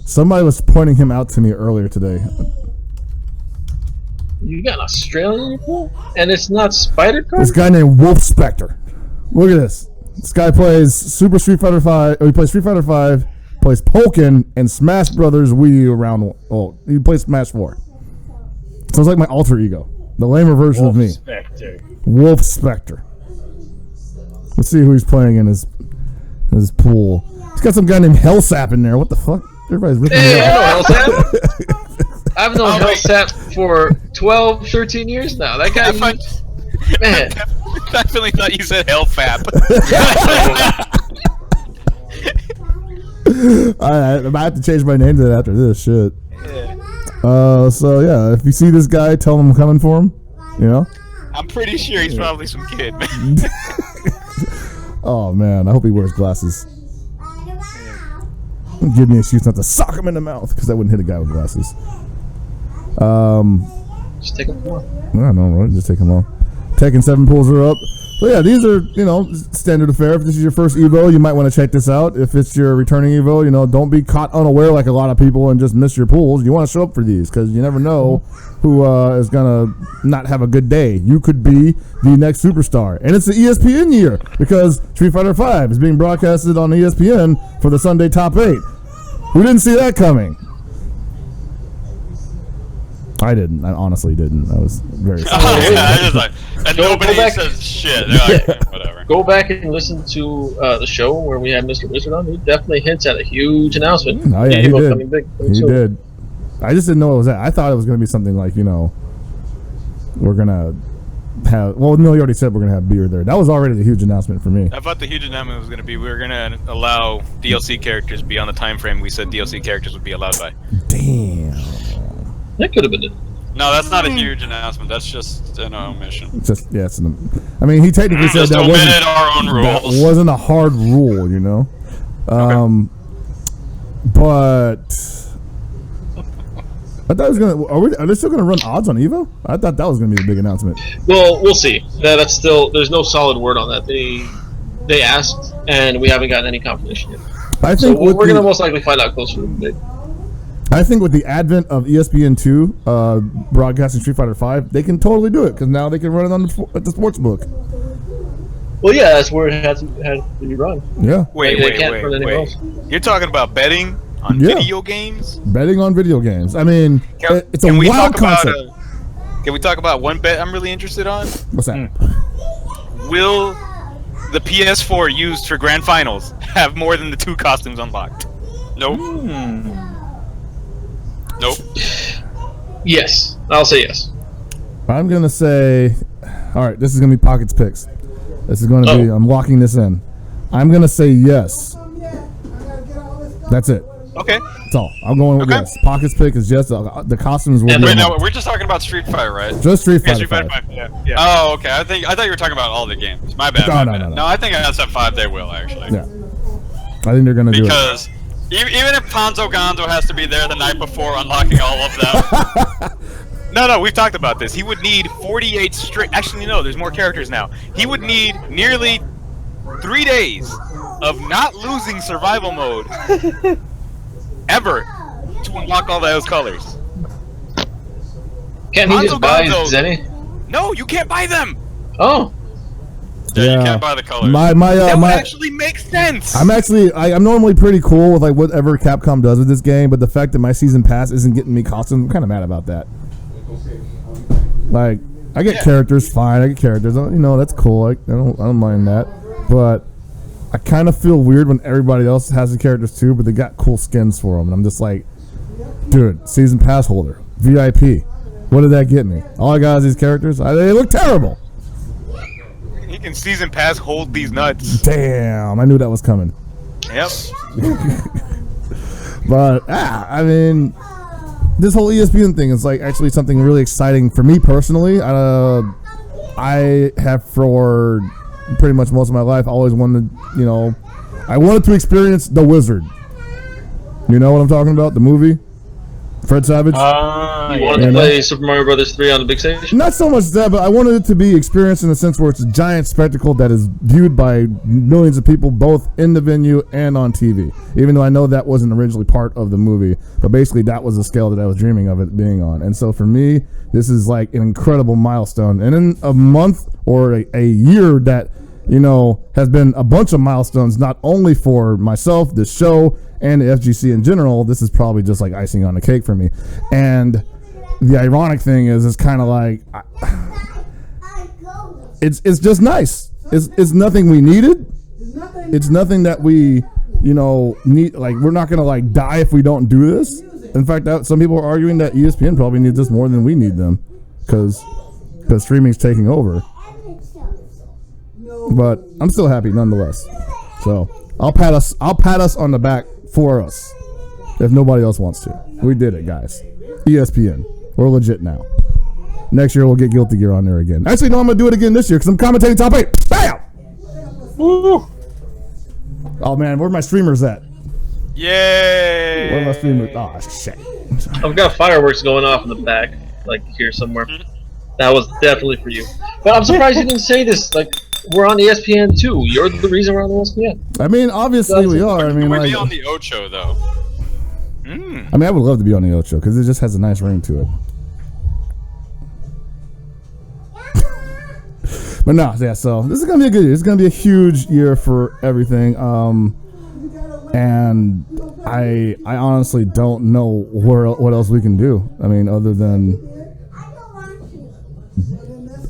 Somebody was pointing him out to me earlier today. You got an Australian pool? And it's not Spider Card? This guy named Wolf Spectre. Look at this. This guy plays Super Street Fighter 5. He plays Street Fighter 5. Plays Pokken and Smash Brothers Wii U around. Oh, he plays Smash 4. So it's like my alter ego, the lamer version of me. Spectre. Wolf Spectre. Let's see who he's playing in his pool. He's got some guy named Hellsap in there. What the fuck? Everybody's ripping me off. Hellsap. I've known Hellsap for 12, 13 years now. That guy, man. I definitely thought you said Hellfap. I might have to change my name to that after this shit. Yeah. So yeah, if you see this guy, tell him I'm coming for him. I'm pretty sure he's probably some kid, man. Oh man, I hope he wears glasses. Give me an excuse not to sock him in the mouth because I wouldn't hit a guy with glasses. Just take them off. I don't know, right? Just take them off. Tekken 7 pools are up. So yeah, these are, standard affair. If this is your first Evo, you might want to check this out. If it's your returning Evo, don't be caught unaware like a lot of people and just miss your pools. You want to show up for these because you never know who is going to not have a good day. You could be the next superstar. And it's the ESPN year because Street Fighter V is being broadcasted on ESPN for the Sunday Top 8. Who didn't see that coming? I didn't. I honestly didn't. I was very sorry. And nobody says shit. They're like, whatever. Go back and listen to the show where we had Mr. Wizard on. He definitely hints at a huge announcement. Oh yeah, he did. He did. I just didn't know what it was that. I thought it was going to be something like, we're going to have... Well, no, you already said we're going to have beer there. That was already the huge announcement for me. I thought the huge announcement was going to be we were going to allow DLC characters beyond the time frame we said DLC characters would be allowed by. Damn. That could have been it. No, that's not a huge announcement. That's just an omission. I mean, he technically said that wasn't our own rules. That wasn't a hard rule, Okay. But I thought it was gonna. Are they still gonna run odds on Evo? I thought that was gonna be the big announcement. Well, we'll see. That's still. There's no solid word on that. They asked, and we haven't gotten any confirmation yet. I think we're gonna most likely find out closer to the date. I think with the advent of ESPN2 broadcasting Street Fighter V, they can totally do it because now they can run it on the sports book. Well, yeah, that's where it had to be run. Yeah. Wait. You're talking about betting on video games? Betting on video games. I mean, it's a wild concept. Can we talk about one bet I'm really interested on? What's that? Will the PS4 used for Grand Finals have more than the 2 costumes unlocked? Nope. Nope. Yes. I'll say yes. I'm going to say... Alright, this is going to be Pocket's picks. This is going to be... I'm locking this in. I'm going to say yes. That's it. Okay. That's all. I'm going with yes. Pocket's pick is yes. The costumes will be... Wait, no, we're just talking about Street Fighter, right? Just Street Fighter 5. Yeah. Oh, okay. I thought you were talking about all the games. My bad. No, I think at SF5 they will, actually. Yeah. I think they're going to do it. Because... Even if Ponzo Gonzo has to be there the night before unlocking all of them. No, we've talked about this. He would need 48 straight... Actually, no, there's more characters now. He would need nearly 3 days of not losing survival mode ever to unlock all those colors. Can't he just buy Zenny? No, you can't buy them! Oh. Yeah, you can't buy the colors. That would actually make sense. I'm normally pretty cool with like whatever Capcom does with this game, but the fact that my season pass isn't getting me costumes, I'm kind of mad about that. Like, I get characters, fine. I get characters, that's cool. I don't mind that, but I kind of feel weird when everybody else has the characters too, but they got cool skins for them, and I'm just like, dude, season pass holder, VIP. What did that get me? All I got is these characters. They look terrible. He can season pass hold these nuts. Damn, I knew that was coming. Yep. But I mean, this whole ESPN thing is like actually something really exciting for me personally. I have for pretty much most of my life always wanted, I wanted to experience The Wizard. You know what I'm talking about? The movie? Fred Savage? You wanted to play Super Mario Brothers 3 on the big stage? Not so much that, but I wanted it to be experienced in the sense where it's a giant spectacle that is viewed by millions of people, both in the venue and on TV. Even though I know that wasn't originally part of the movie, but basically that was the scale that I was dreaming of it being on. And so for me, this is like an incredible milestone. And in a month or a year that, has been a bunch of milestones, not only for myself, this show, and the FGC in general, this is probably just like icing on the cake for me. And the ironic thing is, it's kind of like, it's just nice. It's nothing we needed. It's nothing that we, need. Like, we're not gonna like die if we don't do this. In fact, some people are arguing that ESPN probably needs this more than we need them, because streaming's taking over. But I'm still happy nonetheless. So I'll pat us on the back for us if nobody else wants to. We did it, guys. ESPN, we're legit now. Next year we'll get Guilty Gear on there again. Actually, no, I'm gonna do it again this year because I'm commentating top 8. Bam! Woo! Oh man, where are my streamers at? Yay! Where are my streamers? Oh shit! I've got fireworks going off in the back, like here somewhere. That was definitely for you. But I'm surprised you didn't say this. Like, we're on ESPN too. You're the reason we're on ESPN. I mean, obviously we are. I mean, we'd like, be on the Ocho though. I mean, I would love to be on the Ocho because it just has a nice ring to it. But no, yeah. So this is gonna be a good year. It's gonna be a huge year for everything. And I honestly don't know what else we can do. I mean, other than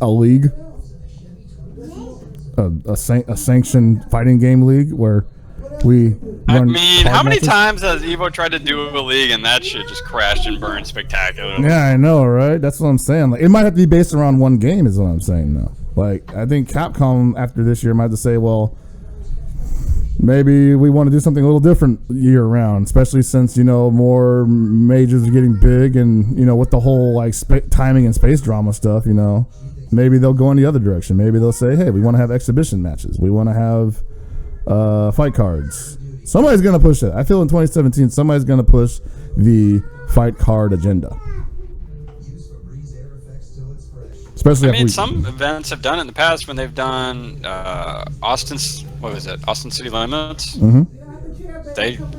a league. A sanctioned fighting game league where we run. I mean, how many times has Evo tried to do a league and that shit just crashed and burned spectacularly? Yeah, I know, right? That's what I'm saying. Like, it might have to be based around one game, is what I'm saying. Though, like, I think Capcom after this year might have to say, well, maybe we want to do something a little different year round, especially since more majors are getting big, and with the whole like timing and space drama stuff, Maybe they'll go in the other direction. Maybe they'll say, hey, we want to have exhibition matches. We want to have fight cards. Somebody's going to push it. I feel in 2017, somebody's going to push the fight card agenda. Especially some events have done it in the past when they've done Austin City Limits. Mm-hmm.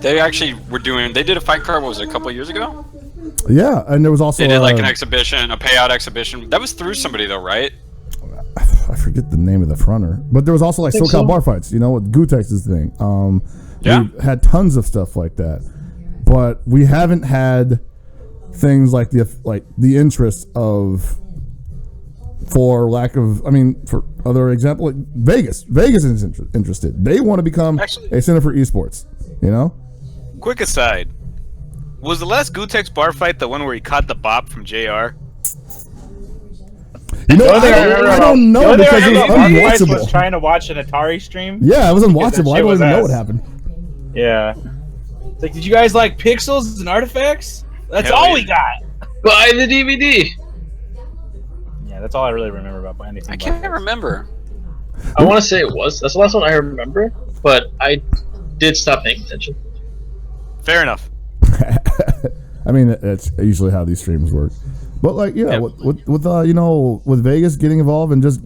They actually were doing, they did a fight card, what was it, a couple of years ago? Yeah, and there was also... They did like an exhibition, a payout exhibition. That was through somebody though, right? I forget the name of the fronter. But there was also like SoCal bar fights, with Gutex's thing. Yeah. We had tons of stuff like that. But we haven't had things like the interest of... For other example, like Vegas. Vegas is interested. They want to become a center for esports, Quick aside. Was the last Gutex bar fight the one where he caught the bop from JR? I don't know because it was unwatchable. Was trying to watch an Atari stream. Yeah, it was unwatchable. I don't even know what happened. Yeah. It's like, did you guys like pixels and artifacts? That's all we got. Buy the DVD. Yeah, that's all I really remember about anything. I can't remember. I want to say it was. That's the last one I remember, but I did stop paying attention. Fair enough. I mean, that's usually how these streams work. But with Vegas getting involved and just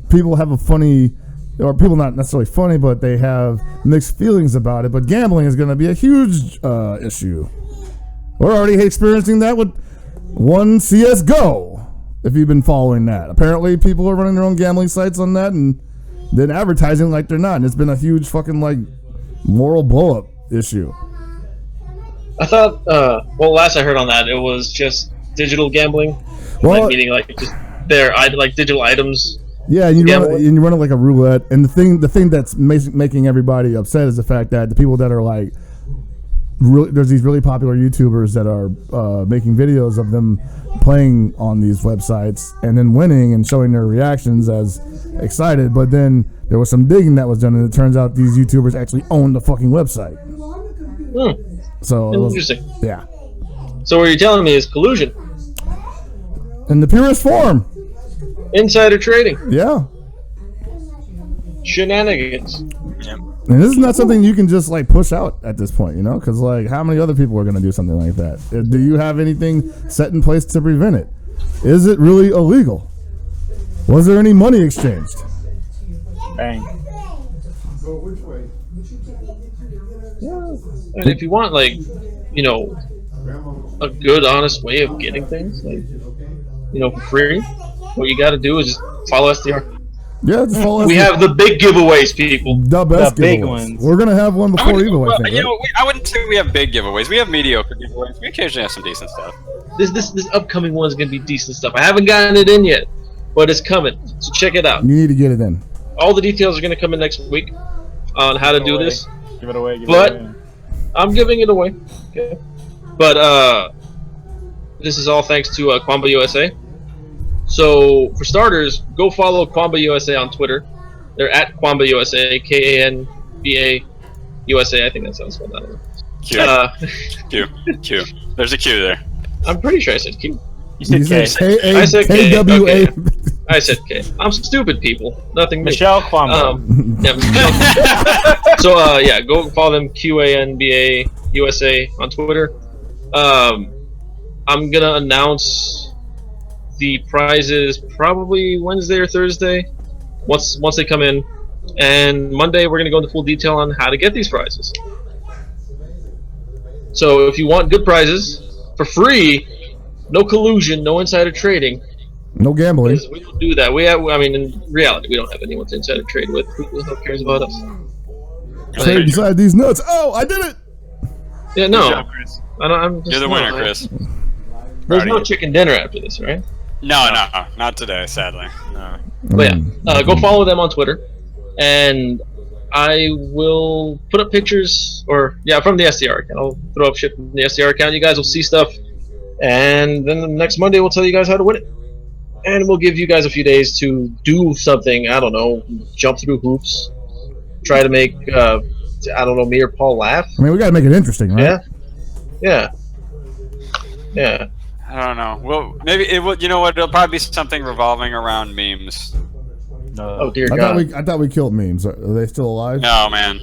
people have a funny, or people not necessarily funny, but they have mixed feelings about it. But gambling is going to be a huge issue. We're already experiencing that with one CS:GO. If you've been following that, apparently people are running their own gambling sites on that, and than advertising like they're not. And it's been a huge fucking like moral blow up issue. I thought, last I heard on that, it was just digital gambling. Well, like, meaning like just their like digital items. Yeah, and you run it like a roulette. And the thing that's making everybody upset is the fact that the people that are like, there's these really popular YouTubers that are making videos of them playing on these websites and then winning and showing their reactions as excited. But then there was some digging that was done, and it turns out these YouTubers actually own the fucking website. So Interesting. Yeah. So what you're telling me is collusion. In the purest form. Insider trading. Yeah. Shenanigans. And this is not something you can just like push out at this point, you know, because like how many other people are going to do something like that? Do you have anything set in place to prevent it? Is it really illegal? Was there any money exchanged? Bang. And if you want, like, you know, a good, honest way of getting things, like, you know, for free, what you got to do is just follow SDR. Yeah, just follow We have the big giveaways, people. The best big giveaways. ones. We're gonna have one before Evo, I think. You know, I wouldn't say we have big giveaways. We have mediocre giveaways. We occasionally have some decent stuff. This upcoming one is gonna be decent stuff. I haven't gotten it in yet, but it's coming. So check it out. You need to get it in. All the details are gonna come in next week on how to do this. Give it away. But I'm giving it away. Okay. But this is all thanks to Kwamba USA. So for starters, go follow Kwamba USA on Twitter. They're at Kwamba USA, KANBA USA. I think that's how it's spelled out. Q. There's a Q there. I'm pretty sure I said Q. You said K. I said K. KWA. Okay. I said K. I'm stupid, people. Nothing new. Michelle Kwamba. Yeah, Michelle. So go follow them, QANBA USA on Twitter. I'm gonna announce the prizes probably Wednesday or Thursday. Once they come in, and Monday we're gonna go into full detail on how to get these prizes. So if you want good prizes for free, no collusion, no insider trading, No gambling. we don't do that. In reality, we don't have anyone to insider trade with. Who cares about us? Trade inside these nuts. Oh, I did it. Yeah, no. Good job, Chris. You're You're the winner, Chris. There's no chicken dinner after this, right? No, not today, sadly. No. But yeah, go follow them on Twitter, and I will put up pictures, from the SDR account. I'll throw up shit from the SDR account. You guys will see stuff, and then the next Monday we'll tell you guys how to win it, and we'll give you guys a few days to do something. I don't know, jump through hoops, try to make me or Paul laugh. I mean, we gotta make it interesting, right? Yeah. I don't know. Well, maybe it will. You know what? It'll probably be something revolving around memes. Oh dear God! I thought we killed memes. Are they still alive? No, man.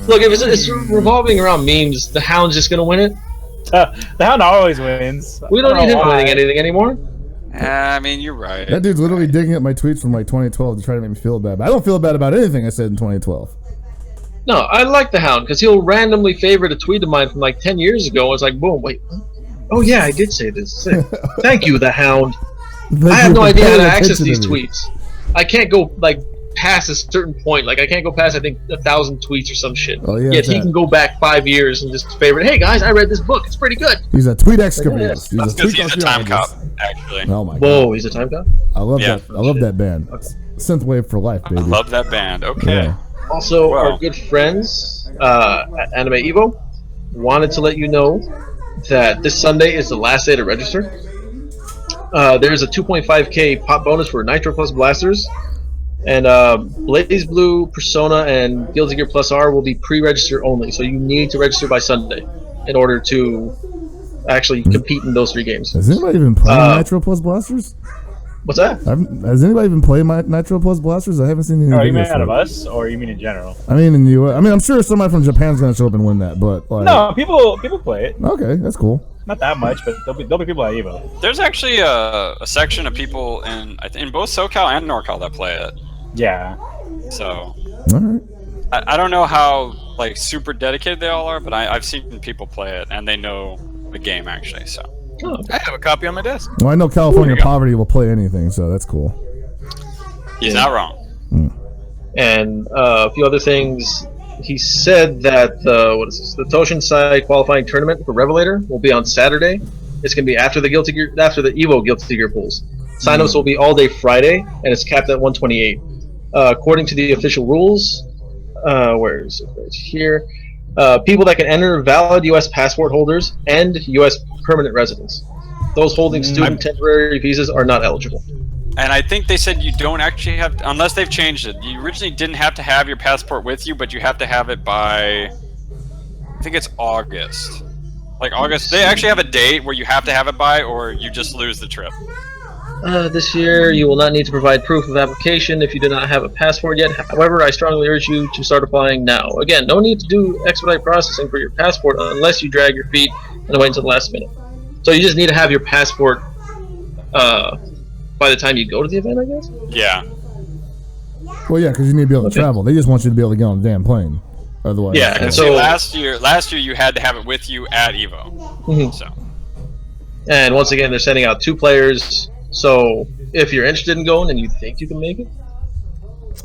Look, if it's revolving around memes, the Hound's just gonna win it. The Hound always wins. We don't need him winning anything anymore. I mean, you're right. That dude's literally digging up my tweets from like 2012 to try to make me feel bad. But I don't feel bad about anything I said in 2012. No, I like the Hound because he'll randomly favorite a tweet of mine from like 10 years ago. It's like, boom, wait. Oh yeah, I did say this. Thank you, the Hound. I have no idea how to access these tweets. I can't go like past a certain point. Like I can't go past 1,000 tweets or some shit. Oh, yeah, yet he can go back 5 years and just favorite. Hey guys, I read this book. It's pretty good. He's a tweet excavator. He's a time cop, actually. Oh my God. Whoa, he's a time cop. I love that. I love that band. Synthwave for life, baby. I love that band. Okay. Yeah. Also, our good friends at Anime Evo wanted to let you know that this Sunday is the last day to register. There's a 2.5k pop bonus for Nitro Plus Blasters, and Blaze Blue, Persona, and Guilty Gear Plus R will be pre-register only, so you need to register by Sunday in order to actually compete in those 3 games. Has anybody even played Nitro Plus Blasters? What's that? Has anybody even played my Nitro Plus Blasters? I haven't seen any. Oh, you mean out of us, or you mean in general? I mean in the U.S. I mean, I'm sure somebody from Japan's gonna show up and win that, but like, no, people play it. Okay, that's cool. Not that much, but there'll be people at Evo. There's actually a section of people in both SoCal and NorCal that play it. Yeah. So. All right. I don't know how like super dedicated they all are, but I've seen people play it and they know the game actually. So. Oh, I have a copy on my desk. Well, I know California Poverty will play anything, so that's cool. He's not wrong. And a few other things. He said that the Toshensai qualifying tournament for Revelator will be on Saturday. It's going to be after the Evo Guilty Gear pools. Sign-ups will be all day Friday, and it's capped at 128. According to the official rules, where is it? Right here. People that can enter valid U.S. passport holders and U.S. permanent residents. Those holding student temporary visas are not eligible. And I think they said you don't actually have, unless they've changed it. You originally didn't have to have your passport with you, but you have to have it by, I think it's August. Like August, they actually have a date where you have to have it by, or you just lose the trip. This year, you will not need to provide proof of application if you do not have a passport yet. However, I strongly urge you to start applying now. Again, no need to do expedite processing for your passport unless you drag your feet and wait until the last minute. So you just need to have your passport by the time you go to the event, I guess? Yeah. Well, yeah, because you need to be able to travel. They just want you to be able to get on the damn plane. Otherwise, yeah. And so last year you had to have it with you at Evo. So. And once again, they're sending out 2 players. So if you're interested in going and you think you can make it.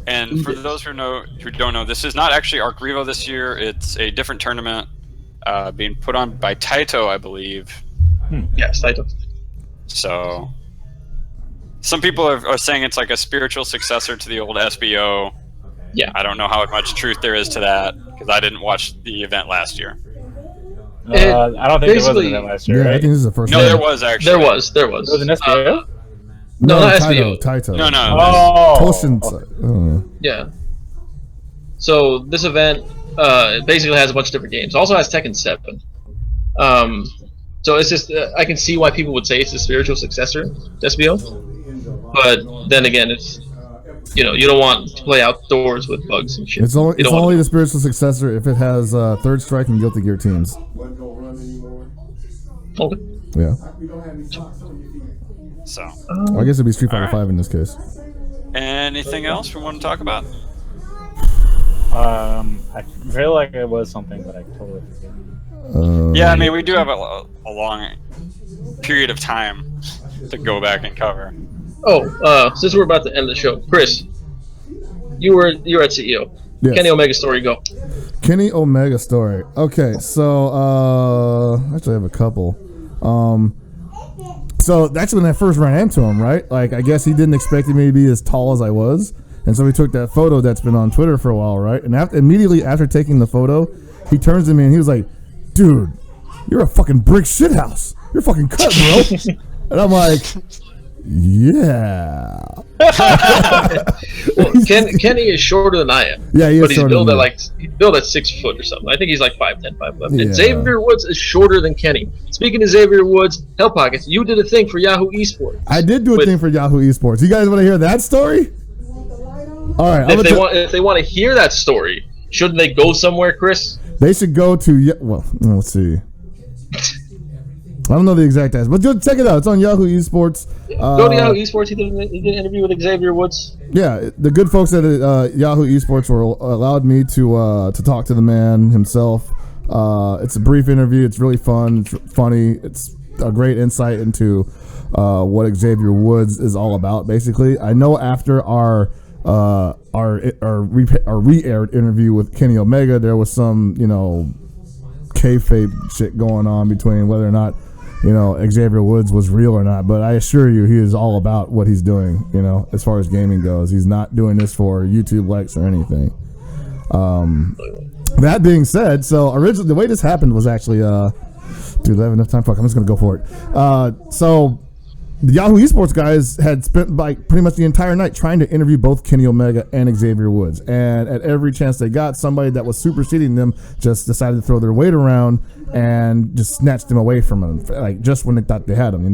And for those who don't know, this is not actually Arc Revo this year. It's a different tournament being put on by Taito, I believe. Yes, Taito. So some people are saying it's like a spiritual successor to the old SBO. Yeah. I don't know how much truth there is to that because I didn't watch the event last year. I don't think there was an event last year. Yeah, right? I think this is the first. No, there was actually. There was. There was an SBO. No, not Taito. SBO. Taito. No. Toshin. Yeah. So this event basically has a bunch of different games. Also has Tekken 7. So it's just I can see why people would say it's a spiritual successor to SBO. But then again, it's you don't want to play outdoors with bugs and shit. It's only the spiritual successor if it has Third Strike and Guilty Gear teams. Okay. Yeah. So. I guess it'd be Street Fighter 5 in this case. Anything else we want to talk about? I feel like it was something, but I totally forget. Yeah, I mean, we do have a long period of time to go back and cover. Oh, since we're about to end the show, Chris, you're at CEO. Yes. Kenny Omega story, go. Kenny Omega story. Okay, so actually I have a couple. So that's when I first ran into him, right? Like I guess he didn't expect me to be as tall as I was, and so we took that photo that's been on Twitter for a while, right? And immediately after taking the photo, he turns to me and he was like, "Dude, you're a fucking brick shithouse. You're fucking cut, bro." And I'm like, yeah. Well, Kenny is shorter than I am. Yeah, he is but he's shorter built than at me. he's built at 6 foot or something. I think he's like 5'10", 5'11". Yeah. And Xavier Woods is shorter than Kenny. Speaking of Xavier Woods, Hell Pockets, you did a thing for Yahoo Esports. I did do a thing for Yahoo Esports. You guys want to hear that story? All right. If they want to hear that story, shouldn't they go somewhere, Chris? They should go to let's see. I don't know the exact address, but go check it out. It's on Yahoo Esports. Go to Yahoo Esports. He did an interview with Xavier Woods. Yeah, the good folks at Yahoo Esports allowed me to talk to the man himself. It's a brief interview. It's really fun. It's funny. It's a great insight into what Xavier Woods is all about. Basically, I know after our re-aired interview with Kenny Omega, there was some kayfabe shit going on between whether or not Xavier Woods was real or not, but I assure you he is all about what he's doing, as far as gaming goes. He's not doing this for YouTube likes or anything. That being said, so originally the way this happened was actually do I have enough time? Fuck, I'm just gonna go for it. So the Yahoo Esports guys had spent pretty much the entire night trying to interview both Kenny Omega and Xavier Woods, and at every chance they got, somebody that was superseding them just decided to throw their weight around and just snatched him away from them, like just when they thought they had him.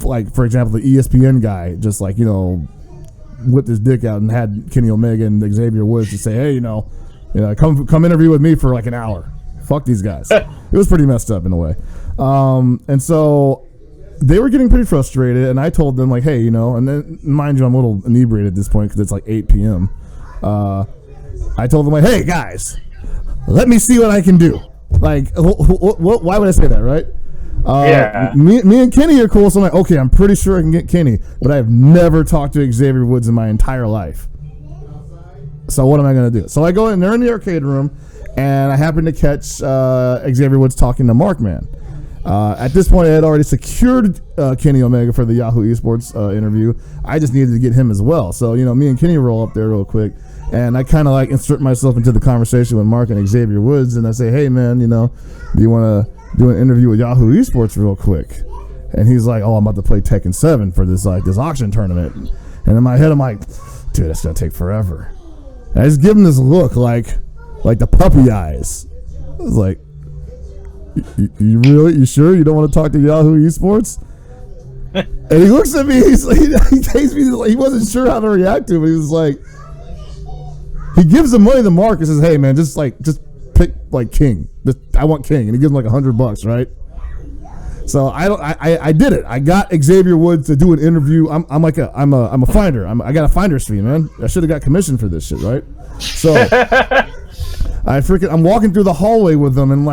Like for example, the ESPN guy just whipped his dick out and had Kenny Omega and Xavier Woods to say, hey, come interview with me for like an hour. Fuck these guys. It was pretty messed up in a way, and so they were getting pretty frustrated, and I told them hey, and then mind you, I'm a little inebriated at this point because it's like 8 p.m. I told them hey guys, let me see what I can do. Why would I say that, right? Yeah. Me and Kenny are cool, so I'm like, okay, I'm pretty sure I can get Kenny, but I have never talked to Xavier Woods in my entire life. So what am I going to do? So I go in, they're in the arcade room, and I happen to catch Xavier Woods talking to Markman. At this point, I had already secured Kenny Omega for the Yahoo Esports interview. I just needed to get him as well. So, me and Kenny roll up there real quick, and I kind of like insert myself into the conversation with Mark and Xavier Woods, and I say, hey, man, do you want to do an interview with Yahoo Esports real quick? And he's like, oh, I'm about to play Tekken 7 for this auction tournament. And in my head, I'm like, dude, that's going to take forever. And I just give him this look like the puppy eyes. I was like, you sure you don't want to talk to Yahoo Esports? And he looks at me, he takes me, he wasn't sure how to react to it, but he was like, he gives the money to Mark and says, hey man, just pick King. I want King. And he gives him $100, right? So I did it. I got Xavier Woods to do an interview. I'm a finder. I got a finder's fee, man. I should have got commission for this shit, right? So I'm walking through the hallway with them, and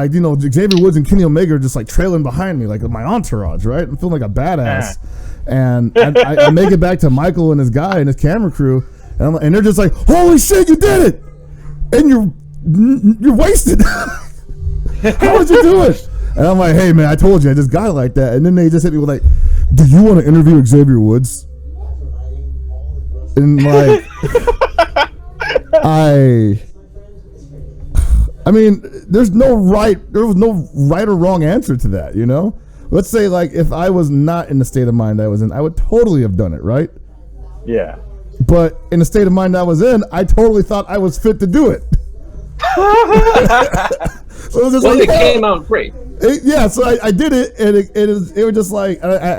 Xavier Woods and Kenny Omega are just trailing behind me, like my entourage, right? I'm feeling like a badass. And I make it back to Michael and his guy and his camera crew, and they're just like, holy shit, you did it! And you're wasted. How did you do it? And I'm like, hey man, I told you, I just got it like that. And then they just hit me with do you want to interview Xavier Woods? And I mean, there was no right or wrong answer to that, Let's say if I was not in the state of mind I was in, I would totally have done it, right? Yeah. But in the state of mind I was in, I totally thought I was fit to do it. So it was just it came out great. So I did it, and it was just I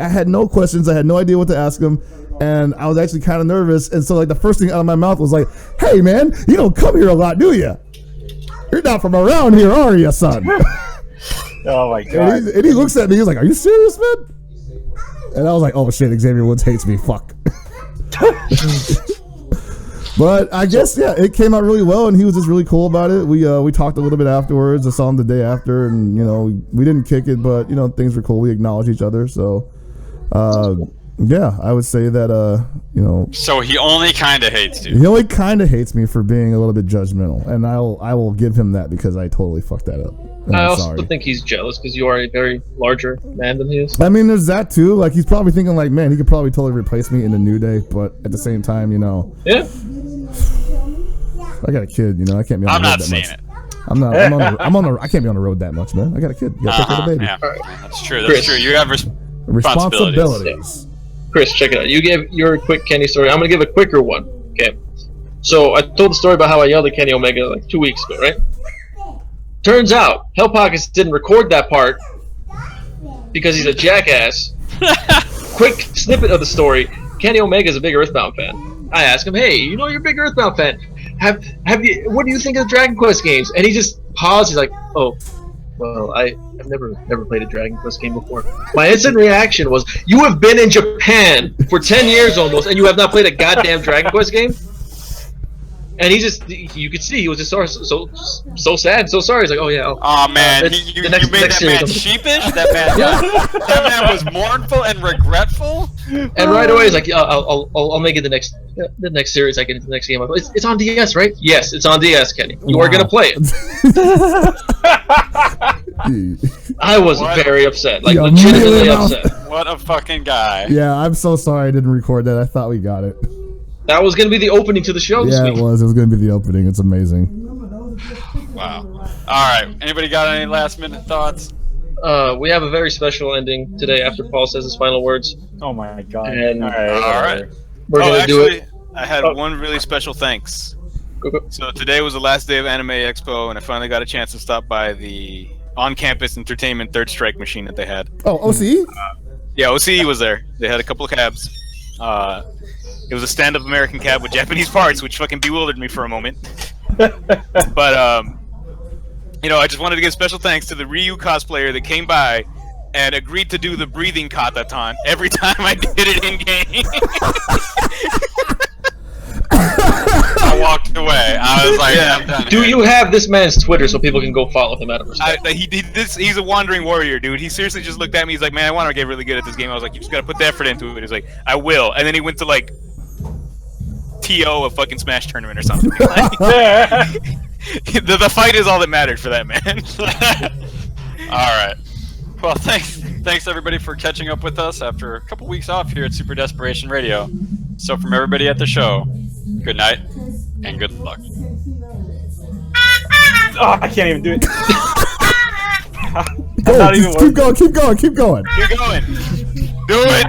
had no questions. I had no idea what to ask him, and I was actually kind of nervous. And so the first thing out of my mouth was like, hey man, you don't come here a lot, do you? You're not from around here, are you, son? Oh my god. And he looks at me, he's like, are you serious, man? And I was like, oh shit, Xavier Woods hates me, fuck. But I guess it came out really well, and he was just really cool about it. We talked a little bit afterwards. I saw him the day after, and we didn't kick it, but things were cool. We acknowledged each other, so I would say that So he only kind of hates you. He only kind of hates me for being a little bit judgmental, and I will give him that because I totally fucked that up. I also think he's jealous because you are a very larger man than he is. I mean, there's that too. He's probably thinking man, he could probably totally replace me in the New Day, but at the same time, Yeah. I got a kid, I can't be on the road that much. I'm not seeing it. I can't be on the road that much, man. I got a kid. You gotta take care of the baby. Yeah, that's true. That's true. You have responsibilities. Chris, check it out. You gave your quick Kenny story. I'm gonna give a quicker one. Okay. So I told the story about how I yelled at Kenny Omega 2 weeks ago, right? Turns out Hell Pockets didn't record that part because he's a jackass. Quick snippet of the story. Kenny Omega is a big Earthbound fan. I asked him, hey, you're a big Earthbound fan. Have you? What do you think of the Dragon Quest games? And he just paused. He's like, oh, well, I've never played a Dragon Quest game before. My instant reaction was, you have been in Japan for 10 years almost, and you have not played a goddamn Dragon Quest game? And you could see he was just so sad, so sorry. He's like, oh yeah. Oh man, you made that man sheepish. That man was mournful and regretful. And right away he's like, yeah, I'll make it the next series. I get into the next game. It's on DS, right? Yes, it's on DS, Kenny. You are gonna play it. I was very upset, legitimately upset. What a fucking guy. Yeah, I'm so sorry I didn't record that. I thought we got it. That was going to be the opening to the show this week. Yeah, it was. It was going to be the opening. It's amazing. Wow. All right. Anybody got any last-minute thoughts? We have a very special ending today after Paul says his final words. Oh, my God. And, all right. We're going to do it. I had one really special thanks. So today was the last day of Anime Expo, and I finally got a chance to stop by the on-campus entertainment Third Strike machine that they had. Oh, OCE? Yeah, OCE was there. They had a couple of cabs. It was a stand-up American cab with Japanese parts, which fucking bewildered me for a moment. But, I just wanted to give special thanks to the Ryu cosplayer that came by and agreed to do the breathing kataton every time I did it in-game. I walked away. I was like, I'm done. Do you have this man's Twitter so people can go follow him out of respect? He's a wandering warrior, dude. He seriously just looked at me. He's like, man, I want to get really good at this game. I was like, you just got to put the effort into it. He's like, I will. And then he went to TO a fucking Smash tournament or something. Like, the fight is all that mattered for that man. All right. Well, thanks everybody for catching up with us after a couple weeks off here at Super Desperation Radio. So from everybody at the show, good night and good luck. Oh, I can't even do it. Keep going. You're going. Do it.